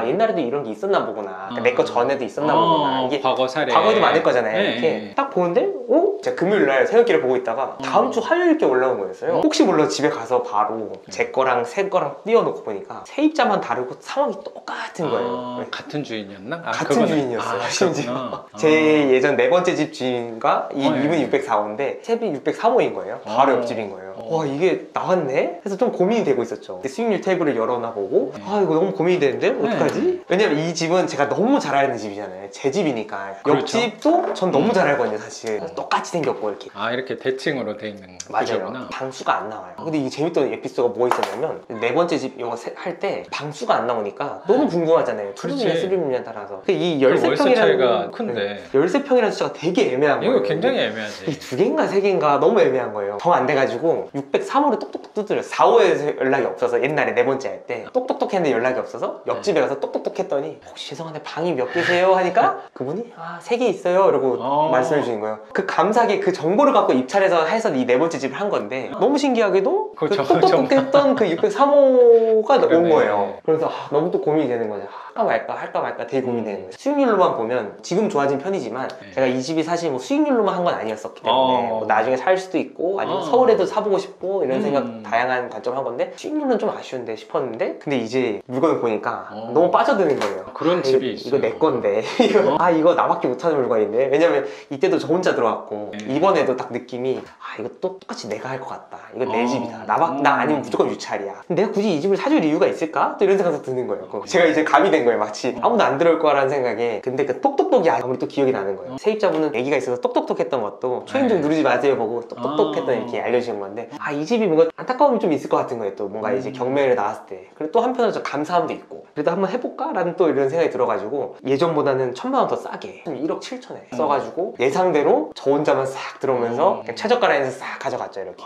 옛날에도 이런 게 있었나 보구나. 내 거 전에도 있었나 보구나. 이게 과거 사례 과거도 많을 거잖아요. 네. 이렇게 딱 보는데 제가 금요일날 새벽길을 보고 있다가 다음 주 화요일께 올라온 거였어요. 혹시 몰라 집에 가서 바로 제 거랑 새 거랑 띄워놓고 보니까 세입자만 다르고 상황이 똑같은 거예요. 네. 같은 주인이었나? 같은 주인이었어요. 심지어 그렇구나. 제 예전 네 번째 집 주인과 예. 이분 604호인데 셉이 603호인 거예요. 바로 옆집인 거예요. 와 이게 이게 나왔네? 해서 좀 고민이 되고 있었죠. 근데 수익률 탭을 열어놔보고 아 이거 너무 고민이 되는데 어떡하지? 왜냐면 이 집은 제가 너무 잘 알는 집이잖아요. 제 집이니까. 그렇죠. 옆집도 전 너무 잘 알거든요 사실. 똑같이 생겼고 이렇게. 아 이렇게 대칭으로 돼 있는 맞아요. 구조구나. 방수가 안 나와요. 근데 이게 재밌던 에피소드가 뭐 있었냐면 네 번째 집 이거 할 때 방수가 안 나오니까 너무 궁금하잖아요. 투룸이냐 그렇지. 쓰룸이냐에 따라서. 이 월세 13평이라는 차이가 큰데 13평이라는 숫자가 되게 애매한 거예요. 이거 굉장히 애매하지. 이게 두 개인가 세 개인가 너무 애매한 거예요. 정 안 돼가지고 603호를 똑똑똑 두드려요. 4호에서 연락이 없어서 옛날에 네 번째 할 때 똑똑똑 했는데 연락이 없어서 옆집에 가서 똑똑똑 했더니 혹시 죄송한데 방이 몇 개세요? 하니까 그분이 아 3개 있어요 이러고 말씀해 주신 거예요. 그 감사하게 그 정보를 갖고 입찰해서 해서 이 네 번째 집을 한 건데 너무 신기하게도 그 똑똑똑 했던 그 603호가 온 거예요. 그래서 너무 또 고민이 되는 거죠. 할까 말까 되게 고민되는 거예요. 수익률로만 보면 지금 좋아진 편이지만 제가 이 집이 사실 뭐 수익률로만 한 건 아니었었기 때문에 뭐 나중에 살 수도 있고 아니면 서울에도 사보고 싶고 이런 생각 다양한 관점 한 건데 수익률은 좀 아쉬운데 싶었는데 근데 이제 물건을 보니까 너무 빠져드는 거예요. 그런 집이 있어요. 이거 내 건데 이거 나밖에 못하는 물건인데 왜냐면 이때도 저 혼자 들어왔고 이번에도 딱 느낌이 이거 또 똑같이 내가 할 것 같다. 이거 내 집이다. 나 아니면 무조건 유찰이야. 내가 굳이 이 집을 사줄 이유가 있을까? 또 이런 생각도 드는 거예요. 제가 이제 감이 된 거예요. 마치 아무도 안 들어올 거라는 생각에 근데 그 똑똑똑이 아무리 또 기억이 나는 거예요. 세입자분은 애기가 있어서 똑똑똑 했던 것도 초인종 누르지 마세요 보고 똑똑똑 했던 이렇게 알려주신 건데 이 집이 뭔가 안타까움이 좀 있을 것 같은 거예요. 또 뭔가 이제 경매를 나왔을 때 그리고 또 한편으로 좀 감사함도 있고 그래도 한번 해볼까? 라는 또 이런 생각이 들어가지고 예전보다는 1,000만 원 더 싸게 1억 7천에 써가지고 예상대로 저 혼자만 싹 들어오면서 그냥 최저가 라인에서 싹 가져갔죠 이렇게.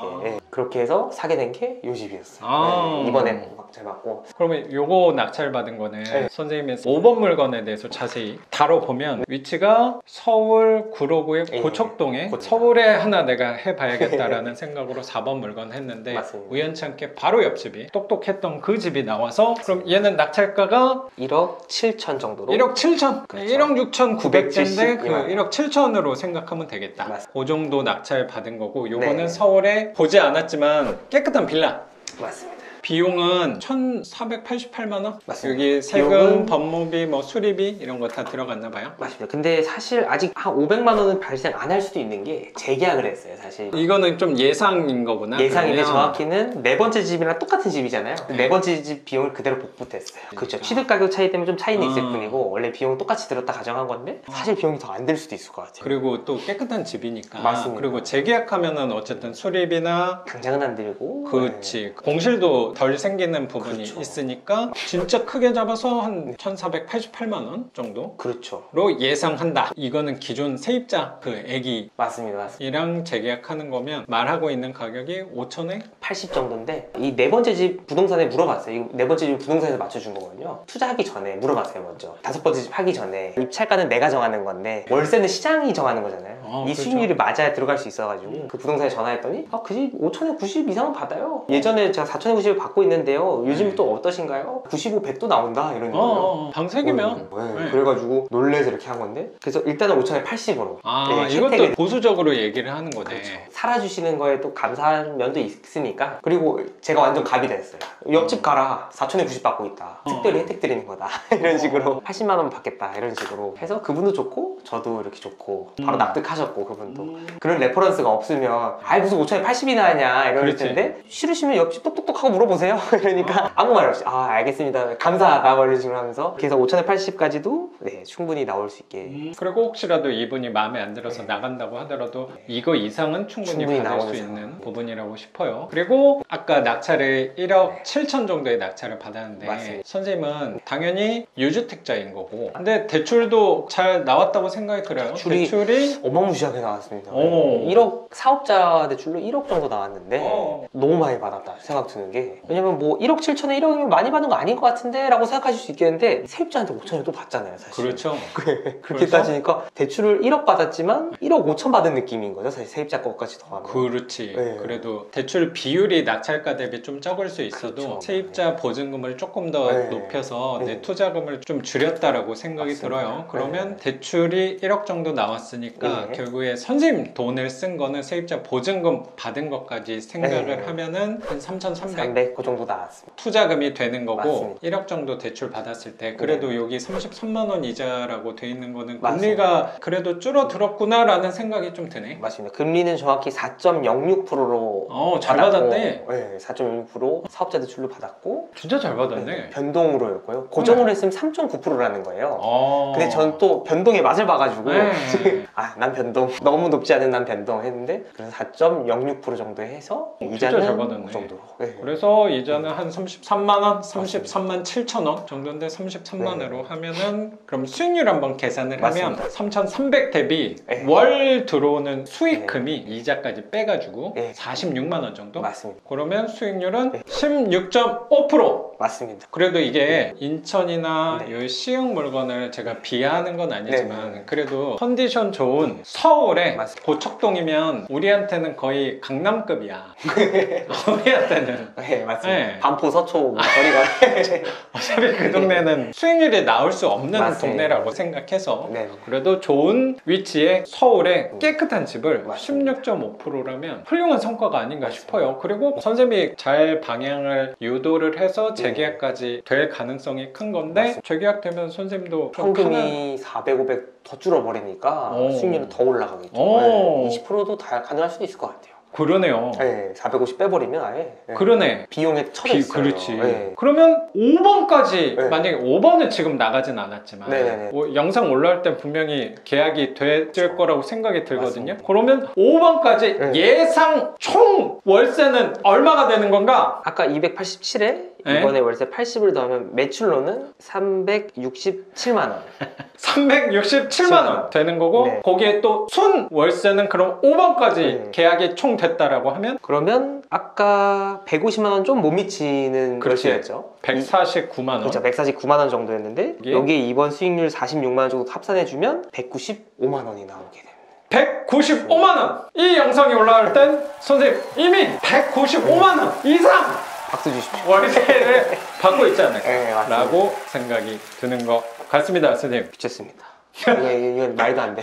그렇게 해서 사게 된 게 이 집이었어요. 이번에 잘 받고. 그러면 요거 낙찰 받은 거는 선생님이 5번 물건에 대해서 자세히 다뤄보면 위치가 서울 구로구의 고척동에 서울에 하나 내가 해봐야겠다라는 생각으로 4번 물건 했는데 맞습니다. 우연찮게 바로 옆집이 똑똑했던 그 집이 나와서 그럼 얘는 낙찰가가 1억 7천 정도로 1억 7천? 그렇죠. 1억 6천 9백대인데 그 이만. 1억 7천으로 생각하면 되겠다. 맞습니다. 그 정도 낙찰 받은 거고 요거는 네. 서울에 보지 않았지만 깨끗한 빌라. 맞습니다. 비용은 1,488만 원? 맞습니다. 여기 세금, 비용은... 법무비, 뭐 수리비 이런 거 다 들어갔나 봐요? 맞습니다. 근데 사실 아직 한 500만 원은 발생 안 할 수도 있는 게 재계약을 했어요 사실. 이거는 좀 예상인 거구나. 예상인데 그러면... 정확히는 네 번째 집이랑 똑같은 집이잖아요. 네 번째 집 비용을 그대로 복붙했어요. 그렇죠. 취득 가격 차이 때문에 좀 차이는 있을 뿐이고 원래 비용 똑같이 들었다 가정한 건데 사실 비용이 더 안 들 수도 있을 것 같아요. 그리고 또 깨끗한 집이니까. 맞습니다. 그리고 재계약하면은 어쨌든 수리비나 당장은 안 들고 그렇지. 공실도 덜 생기는 부분이 그렇죠. 있으니까 진짜 크게 잡아서 한 1,488만 원 정도? 그렇죠. 로 예상한다. 이거는 기존 세입자 그 애기 맞습니다. 이랑 재계약하는 거면 말하고 있는 가격이 5천에 80 정도인데 이 네 번째 집 부동산에 물어봤어요. 이 네 번째 집 부동산에서 맞춰준 거거든요. 투자하기 전에 물어봤어요 먼저. 다섯 번째 집 하기 전에 입찰가는 내가 정하는 건데 월세는 시장이 정하는 거잖아요. 이 그렇죠. 수익률이 맞아야 들어갈 수 있어가지고 그 부동산에 전화했더니 그 집 5천에 90 이상은 받아요. 예전에 제가 4천에 90을 받고 있는데요. 요즘 또 어떠신가요? 95, 100도 나온다 이런 거예요. 방색이면 네. 그래가지고 놀래서 이렇게 한 건데 그래서 일단은 5천에 80으로 이것도 보수적으로 얘기를 하는 거네. 그렇죠. 살아주시는 거에 또 감사한 면도 있으니까 그리고 제가 완전 갑이 됐어요. 옆집 가라 4천에 90 받고 있다. 특별히 혜택 드리는 거다 이런 식으로 80만 원 받겠다 이런 식으로 해서 그분도 좋고 저도 이렇게 좋고 바로 납득하셨고 그분도 그런 레퍼런스가 없으면 무슨 5천에 80이나 하냐 이럴 텐데 싫으시면 옆집 똑똑똑 하고 물어보세요 이러니까 아무 말 없이 알겠습니다 감사하다 이런 식으로 하면서 그래서 5천에 80까지도 충분히 나올 수 있게 그리고 혹시라도 이분이 마음에 안 들어서 나간다고 하더라도 이거 이상은 충분히 받을 수 있는 부분이라고 싶어요. 그리고 아까 낙찰을 1억 7천 정도의 낙찰을 받았는데 맞습니다. 선생님은 당연히 유주택자인 거고 근데 대출도 잘 나왔다고 생각이 들어요. 대출이 어마무시하게 나왔습니다. 1억 사업자 대출로 1억 정도 나왔는데 너무 많이 받았다 생각 드는 게 왜냐면 뭐 1억 7천에 1억이면 많이 받는 거 아닌 것 같은데 라고 생각하실 수 있겠는데 세입자한테 5천을 또 받잖아요 사실. 그렇죠. 그렇게 따지니까 대출을 1억 받았지만 1억 5천 받은 느낌인 거죠 사실 세입자 것까지 더하면. 그렇지. 그래도 대출 비율이 낙찰가 대비 좀 적을 수 있어도 그렇죠. 세입자 보증금을 조금 더 높여서 내 투자금을 좀 줄였다라고 생각이 들어요. 그러면 대출이 매출이 1억 정도 나왔으니까 결국에 선생님 돈을 쓴 거는 세입자 보증금 받은 것까지 생각을 하면은 한 3,300 그 정도 나왔습니다. 투자금이 되는 거고 맞습니다. 1억 정도 대출 받았을 때 그래도 여기 33만 원 이자라고 돼 있는 거는 맞습니다. 금리가 그래도 줄어들었구나라는 생각이 좀 드네. 맞습니다. 금리는 정확히 4.06%로 잘 받았네. 네, 4.6% 사업자 대출로 받았고 진짜 잘 받았네. 네, 변동으로였고요. 고정으로 했으면 3.9%라는 거예요. 근데 전 또 변동의 맛을 봐가지고 난 변동 너무 높지 않은 난 변동 했는데 그래서 4.06% 정도 해서 이자는 잘 받았네. 그 정도로. 네. 그래서 이자는 한 33만 원, 33만 7천 원 정도인데 33만으로 하면은 그럼 수익률 한번 계산을 맞습니다. 하면 3,300 대비 월 들어오는 수익금이 이자까지 빼가지고 46만 원 정도? 맞습니다. 그러면 수익률은 16.5%. 맞습니다. 그래도 이게 인천이나 이 시흥 물건을 제가 비하하는 건 아니지만 그래도 컨디션 좋은 서울의 고척동이면 우리한테는 거의 강남급이야. 우리한테는. 네, 맞습니다. 네. 반포 서초 거리가 어차피 그 동네는 수익률이 나올 수 없는 맞습니다. 동네라고 생각해서 네. 그래도 좋은 위치에 서울에 깨끗한 집을 16.5%라면 훌륭한 성과가 아닌가 싶어요. 그리고 선생님이 잘 방향을 유도를 해서 재계약까지 될 가능성이 큰 건데 재계약되면 선생님도 좀 현금이 400, 500 더 줄어버리니까 수익률은 더 올라가겠죠. 오. 20%도 다 가능할 수도 있을 것 같아요. 그러네요. 네, 450 빼버리면 아예 그러네. 비용에 쳐져 있어요. 그렇지. 네. 그러면 5번까지 네. 만약에 5번은 지금 나가진 않았지만 네네네. 영상 올라올 때 분명히 계약이 됐을 거라고 생각이 들거든요. 그러면 5번까지 예상 총 월세는 얼마가 되는 건가? 아까 287에 이번에 월세 80을 더하면 매출로는 367만 원. 367만 원 되는 거고 네. 거기에 또 순 월세는 그럼 5번까지 계약이 총 됐다라고 하면 그러면 아까 150만 원 좀 못 미치는 그렇지. 월세였죠. 149만 원. 그렇죠. 149만 원 정도였는데 여기에 이번 수익률 46만 원 정도 합산해주면 195만 원이 나오게 됩니다. 195만 원! 이 영상이 올라갈 땐 선생님 이미 195만 원 이상 박수 주십시오. 월세를 받고 있지 않을까 네, 맞습니다. 라고 생각이 드는 것 같습니다, 선생님. 미쳤습니다. 이게 말도 안 돼.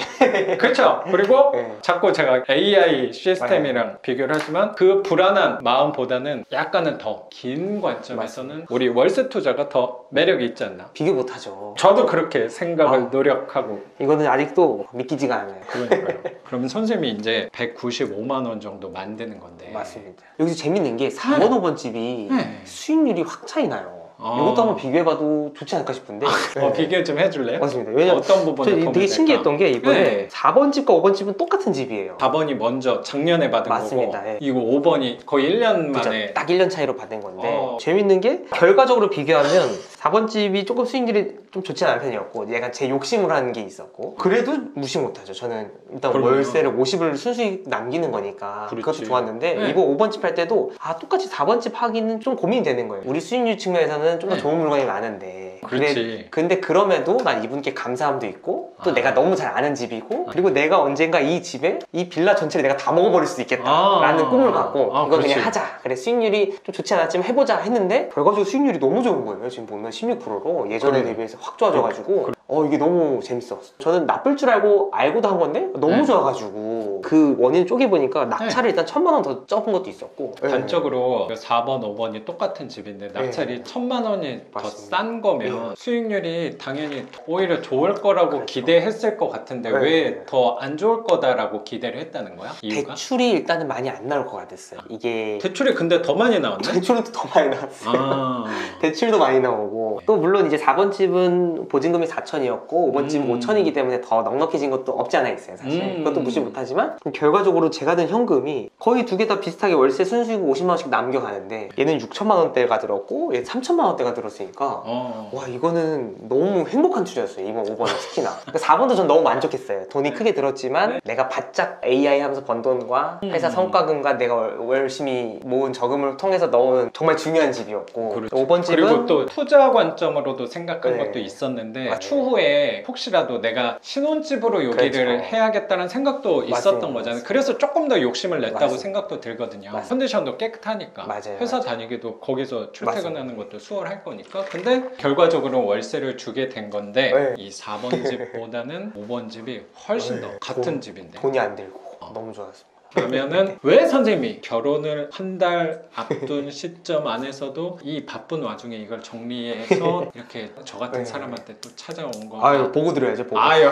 그렇죠. 그리고 네. 자꾸 제가 AI 시스템이랑 비교를 하지만 그 불안한 마음보다는 약간은 더 긴 관점에서는 우리 월세 투자가 더 매력이 있지 않나. 비교 못하죠. 저도 그렇게 생각을 노력하고. 이거는 아직도 믿기지가 않아요. 그러니까요. 그러면 선생님이 이제 195만 원 정도 만드는 건데. 맞습니다. 여기서 재밌는 게 4번, 5번 집이 수익률이 확 차이 나요. 이것도 한번 비교해봐도 좋지 않을까 싶은데 비교 좀 해줄래요? 맞습니다. 왜냐면 어떤 부분을 되게 신기했던 게 이번에 네. 4번 집과 5번 집은 똑같은 집이에요. 4번이 먼저 작년에 받은 맞습니다. 거고 예. 이거 5번이 거의 1년 그죠? 만에 딱 1년 차이로 받은 건데 재밌는 게 결과적으로 비교하면 4번 집이 조금 수익률이 좀 좋지 않은 편이었고 약간 제 욕심을 하는 게 있었고 그래도 무시 못하죠. 저는 일단 그럼요. 월세를 50을 순수익 남기는 거니까 그렇지. 그것도 좋았는데 네. 이거 5번 집 할 때도 똑같이 4번 집 하기는 좀 고민이 되는 거예요. 우리 수익률 측면에서는 좀 더 좋은 물건이 많은데 그렇지. 근데 그럼에도 난 이분께 감사함도 있고 또 내가 너무 잘 아는 집이고 그리고 내가 언젠가 이 집에 이 빌라 전체를 내가 다 먹어버릴 수 있겠다라는 꿈을 갖고 이거 그렇지. 그냥 하자. 그래 수익률이 좀 좋지 않았지만 해보자 했는데 결과적으로 수익률이 너무 좋은 거예요. 지금 보면 16%로 예전에 대비해서 확 좋아져가지고 이게 너무 재밌었어. 저는 나쁠 줄 알고도 한 건데 너무 좋아가지고 그 원인 쪼개보니까 낙찰을 일단 1,000만 원 더 적은 것도 있었고 단적으로 4번, 5번이 똑같은 집인데 낙찰이 1,000만 원이 더 싼 거면 수익률이 당연히 오히려 좋을 거라고 기대했을 것 같은데 왜 더 안 좋을 거다라고 기대를 했다는 거야? 이유가? 대출이 일단은 많이 안 나올 것 같았어요. 이게 대출이 근데 더 많이 나왔네? 대출은 더 많이 나왔어요. 대출도 많이 나오고 또 물론 이제 4번 집은 보증금이 4천이었고 5번 집은 5천이기 때문에 더 넉넉해진 것도 없지 않아 있어요. 사실 그것도 무시 못하지만 결과적으로 제가 든 현금이 거의 두 개 다 비슷하게 월세 순수익 50만 원씩 남겨가는데 얘는 6천만 원대가 들었고 얘는 3천만 원대가 들었으니까 와 이거는 너무 행복한 투자였어요. 이번 5번은 특히나. 그러니까 4번도 전 너무 만족했어요. 돈이 크게 들었지만 내가 바짝 AI 하면서 번 돈과 회사 성과금과 내가 열심히 모은 저금을 통해서 넣은 정말 중요한 집이었고 그렇죠. 5번 집은 그리고 또 투자 관점으로도 생각한 것도 있었는데 맞아요. 추후에 혹시라도 내가 신혼집으로 여기를 그렇죠. 해야겠다는 생각도 있었던 있었던 거잖아요. 그래서 조금 더 욕심을 냈다고 맞습니다. 생각도 들거든요. 맞습니다. 컨디션도 깨끗하니까. 맞아요. 회사 맞아요. 다니기도 거기서 출퇴근하는 맞습니다. 것도 수월할 거니까. 근데 결과적으로 월세를 주게 된 건데 네. 이 4번 집보다는 5번 집이 훨씬 더 네. 같은 집인데. 돈이 안 들고 너무 좋았습니다. 그러면은 왜 선생님이 결혼을 한 달 앞둔 시점 안에서도 이 바쁜 와중에 이걸 정리해서 이렇게 저 같은 네. 사람한테 또 찾아온 거? 아유 보고 드려야죠. 보고. 아유.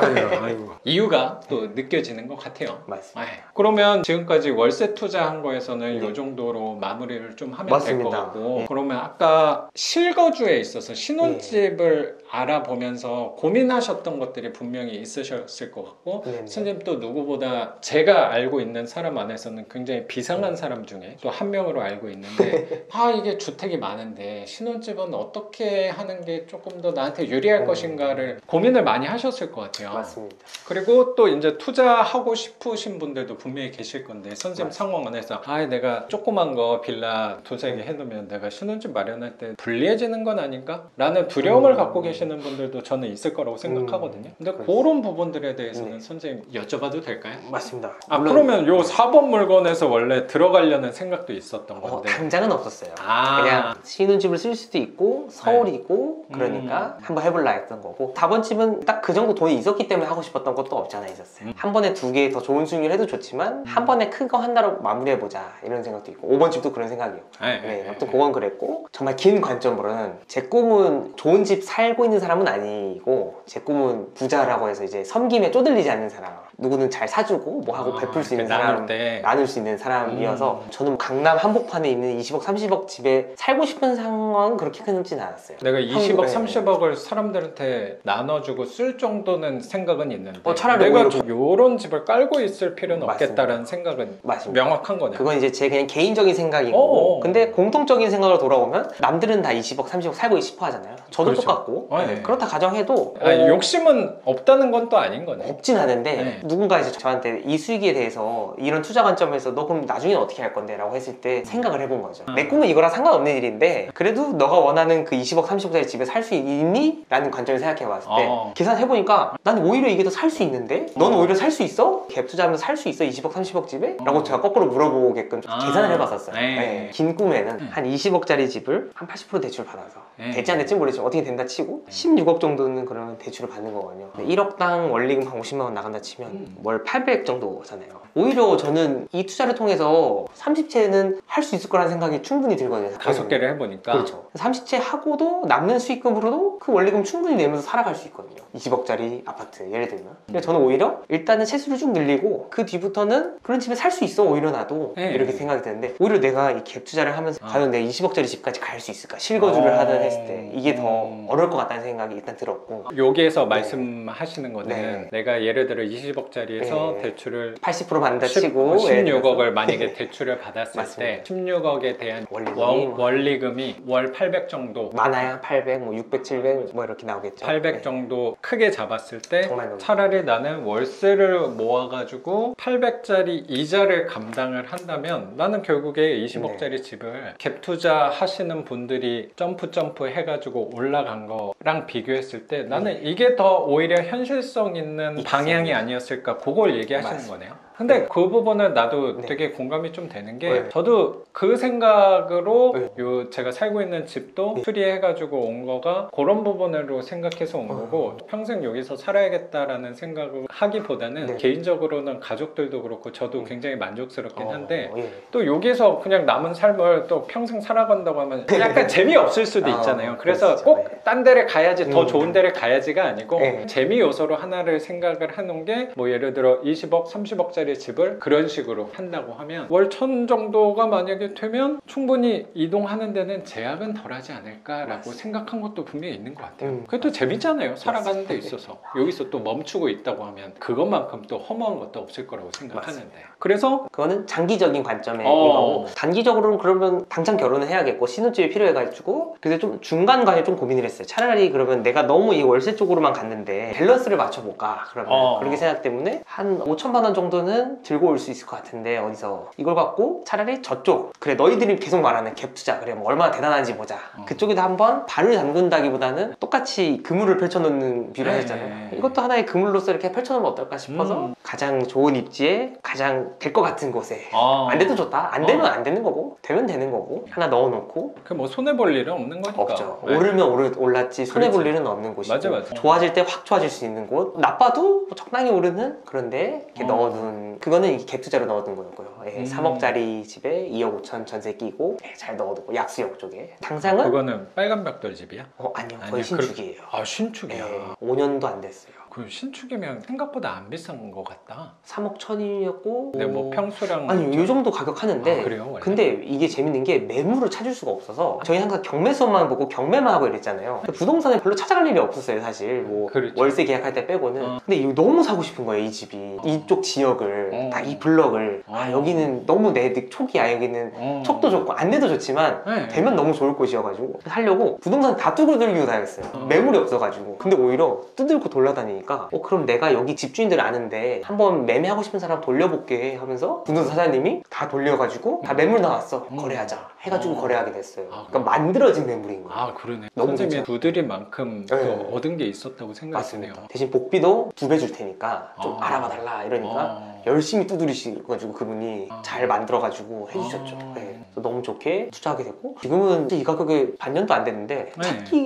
이유가 또 느껴지는 것 같아요. 맞습니다. 아유, 그러면 지금까지 월세 투자한 거에서는 네. 이 정도로 마무리를 좀 하면 될 맞습니다. 거고. 네. 그러면 아까 실거주에 있어서 신혼집을 알아보면서 고민하셨던 것들이 분명히 있으셨을 것 같고, 네, 네. 선생님 또 누구보다 제가 알고 있는 사람 안에서는 굉장히 비상한 사람 중에 또 한 명으로 알고 있는데 아 이게 주택이 많은데 신혼집은 어떻게 하는 게 조금 더 나한테 유리할 것인가를 고민을 많이 하셨을 것 같아요. 맞습니다. 그리고 또 이제 투자하고 싶으신 분들도 분명히 계실 건데 선생님 맞습니다. 상황 안에서 아 내가 조그만 거 빌라 두세 개 해놓으면 내가 신혼집 마련할 때 불리해지는 건 아닌가? 라는 두려움을 갖고 계시는 분들도 저는 있을 거라고 생각하거든요. 근데 그런 부분들에 대해서는 네. 선생님 여쭤봐도 될까요? 맞습니다. 아 물론 그러면 요 4번 물건에서 원래 들어가려는 생각도 있었던 건데 당장은 없었어요. 아. 그냥 신혼집을 쓸 수도 있고 서울이고 그러니까 한번 해볼라 했던 거고 4번 집은 딱 그 정도 돈이 있었기 때문에 하고 싶었던 것도 없지 않아 있었어요. 한 번에 두 개 더 좋은 수익률 해도 좋지만 한 번에 큰 거 한다로 마무리해보자 이런 생각도 있고 5번 집도 그런 생각이에요. 네, 아무튼 그건 그랬고 정말 긴 관점으로는 제 꿈은 좋은 집 살고 있는 사람은 아니고 제 꿈은 부자라고 해서 이제 섬김에 쪼들리지 않는 사람, 누구는 잘 사주고 뭐 하고 베풀 수 있는 사람, 나눌 수 있는 사람이어서 저는 강남 한복판에 있는 20억 30억 집에 살고 싶은 상황은 그렇게 크진 않았어요. 내가 20억 한국에. 30억을 사람들한테 나눠주고 쓸 정도는 생각은 있는데 차라리 내가 오히려 요런 집을 깔고 있을 필요는 맞습니다. 없겠다라는 생각은 맞습니다. 명확한 거네요. 그건 이제 제 그냥 개인적인 생각이고 어어. 근데 공통적인 생각으로 돌아오면 남들은 다 20억 30억 살고 싶어 하잖아요. 저도 그렇죠. 똑같고 네. 그렇다 가정해도 욕심은 없다는 건 또 아닌 거네. 없진 않은데 네. 누군가 이제 저한테 이 수익에 대해서 이런 투자 관점에서 너 그럼 나중에 어떻게 할 건데? 라고 했을 때 생각을 해본 거죠. 내 꿈은 이거랑 상관없는 일인데 그래도 너가 원하는 그 20억 30억짜리 집에 살 수 있니? 라는 관점을 생각해 봤을 때 계산해보니까 난 오히려 이게 더 살 수 있는데 넌 오히려 살 수 있어? 갭 투자하면서 살 수 있어? 20억 30억 집에? 라고 제가 거꾸로 물어보게끔 계산을 해봤었어요. 네. 긴 꿈에는 한 20억짜리 집을 한 80% 대출 받아서 됐지 안 됐지 모르겠지만 어떻게 된다 치고 16억 정도는 그러면 대출을 받는 거거든요. 1억당 원리금 한 50만 원 나간다 치면 월 800 정도잖아요. 오히려 저는 이 투자를 통해서 30채는 할 수 있을 거라는 생각이 충분히 들거든요. 5개를 해보니까 그렇죠. 30채 하고도 남는 수익금으로도 그 원리금 충분히 내면서 살아갈 수 있거든요. 20억짜리 아파트 예를 들면. 근데 저는 오히려 일단은 채수를 쭉 늘리고 그 뒤부터는 그런 집에 살 수 있어 오히려 나도 이렇게 생각이 드는데 오히려 내가 이 갭 투자를 하면서 과연 내가 20억짜리 집까지 갈 수 있을까? 실거주를 하든 했을 때 이게 더 어려울 것 같다는 생각이 일단 들었고 여기에서 말씀하시는 거는 네. 내가 예를 들어 20억짜리에서 네. 대출을 80% 받는다 치고 16억을 만약에 대출을 받았을 때 맞습니다. 16억에 대한 원리금이 원리금이 월 800 정도 많아야 800, 뭐 600, 700 뭐 이렇게 나오겠죠. 800 네. 정도 크게 잡았을 때 정말 차라리 나는 월세를 모아가지고 800짜리 이자를 감당을 한다면 나는 결국에 20억짜리 집을 갭 투자 하시는 분들이 점프 해가지고 올라간 거랑 비교했을 때 나는 이게 더 오히려 현실성 있는 방향이 아니었을까 그걸 얘기하시는 맞습니다. 거네요. 근데 그 부분은 나도 되게 공감이 좀 되는 게 저도 그 생각으로 요 제가 살고 있는 집도 수리해가지고 온 거가 그런 부분으로 생각해서 온 거고 평생 여기서 살아야겠다라는 생각을 하기보다는 개인적으로는 가족들도 그렇고 저도 굉장히 만족스럽긴 한데 또 여기서 그냥 남은 삶을 또 평생 살아간다고 하면 약간 재미없을 수도 있잖아요. 그래서 꼭 딴 데를 가야지 더 좋은 데를 가야지가 아니고 재미 요소로 하나를 생각을 해놓은 게 뭐 예를 들어 20억 30억짜리 집을 그런 식으로 한다고 하면 월 1000 정도가 만약에 되면 충분히 이동하는 데는 제약은 덜하지 않을까라고 생각한 것도 분명히 있는 것 같아요. 그것도 재밌잖아요. 살아가는 데 있어서. 여기서 또 멈추고 있다고 하면 그것만큼 또 허무한 것도 없을 거라고 생각하는데 그래서 그거는 장기적인 관점의 이거고 단기적으로는 그러면 당장 결혼을 해야겠고 신혼집이 필요해가지고 그래서 좀 중간과에 좀 고민을 했어요. 차라리 3억짜리 그러면 내가 너무 이 월세 쪽으로만 갔는데 밸런스를 맞춰볼까 그러면 그렇게 생각 때문에 한 5천만 원 정도는 들고 올 수 있을 것 같은데 어디서 이걸 갖고 차라리 저쪽 그래 너희들이 계속 말하는 갭 투자 그래 뭐 얼마나 대단한지 보자 그쪽에도 한번 발을 담근다기보다는 똑같이 그물을 펼쳐놓는 비유를 하셨잖아요. 이것도 하나의 그물로서 이렇게 펼쳐놓으면 어떨까 싶어서 가장 좋은 입지에 가장 될 것 같은 곳에 안 돼도 좋다 안 되면 안 되는 거고 되면 되는 거고 하나 넣어놓고 그 뭐 손해볼 일은 없는 거니까. 없죠. 네. 오르면 올랐지 손해볼 그렇지. 일은 없는 곳이고 맞아, 맞아. 좋아질 때 확 좋아질 수 있는 곳 나빠도 뭐 적당히 오르는 그런데 이렇게 넣어둔 그거는 이게 갭 투자로 넣어둔 거였고요. 3억짜리 집에 2억 5천 전세 끼고 잘 넣어두고 약수역 쪽에 당장은 그거는 빨간 벽돌 집이야? 아니요 거의 아니야, 신축이에요. 아 신축이야. 5년도 안 됐어요. 그 신축이면 생각보다 안 비싼 것 같다. 3억 천이었고 근데 뭐 평수랑 아니 요 정도 가격 하는데 그래요? 원래? 근데 이게 재밌는 게 매물을 찾을 수가 없어서 저희 항상 경매서만 보고 경매만 하고 이랬잖아요. 부동산에 별로 찾아갈 일이 없었어요 사실 뭐 그렇죠. 월세 계약할 때 빼고는 근데 이거 너무 사고 싶은 거예요 이 집이 이쪽 지역을 다 이 블럭을 여기는 너무 내 촉이야 여기는 촉도 좋고 안내도 좋지만 네. 되면 너무 좋을 곳이어가지고 살려고 부동산 다 두들기고 다녔어요. 매물이 없어가지고 근데 오히려 두들고 돌아다니니까 그럼 내가 여기 집주인들 아는데 한번 매매하고 싶은 사람 돌려볼게 하면서 부동산 사장님이 다 돌려가지고 다 매물 나왔어 거래하자 해가지고 거래하게 됐어요. 그러니까 만들어진 매물인 거예요. 아 그러네. 너무 선생님이 괜찮아. 두드릴 만큼 또 네. 얻은 게 있었다고 생각이 드네요. 맞습니다. 대신 복비도 2배 줄 테니까 좀 알아봐달라 이러니까 열심히 두드리셔가지고 그분이 잘 만들어가지고 해주셨죠. 네. 그래서 너무 좋게 투자하게 됐고 지금은 이 가격에 반년도 안 됐는데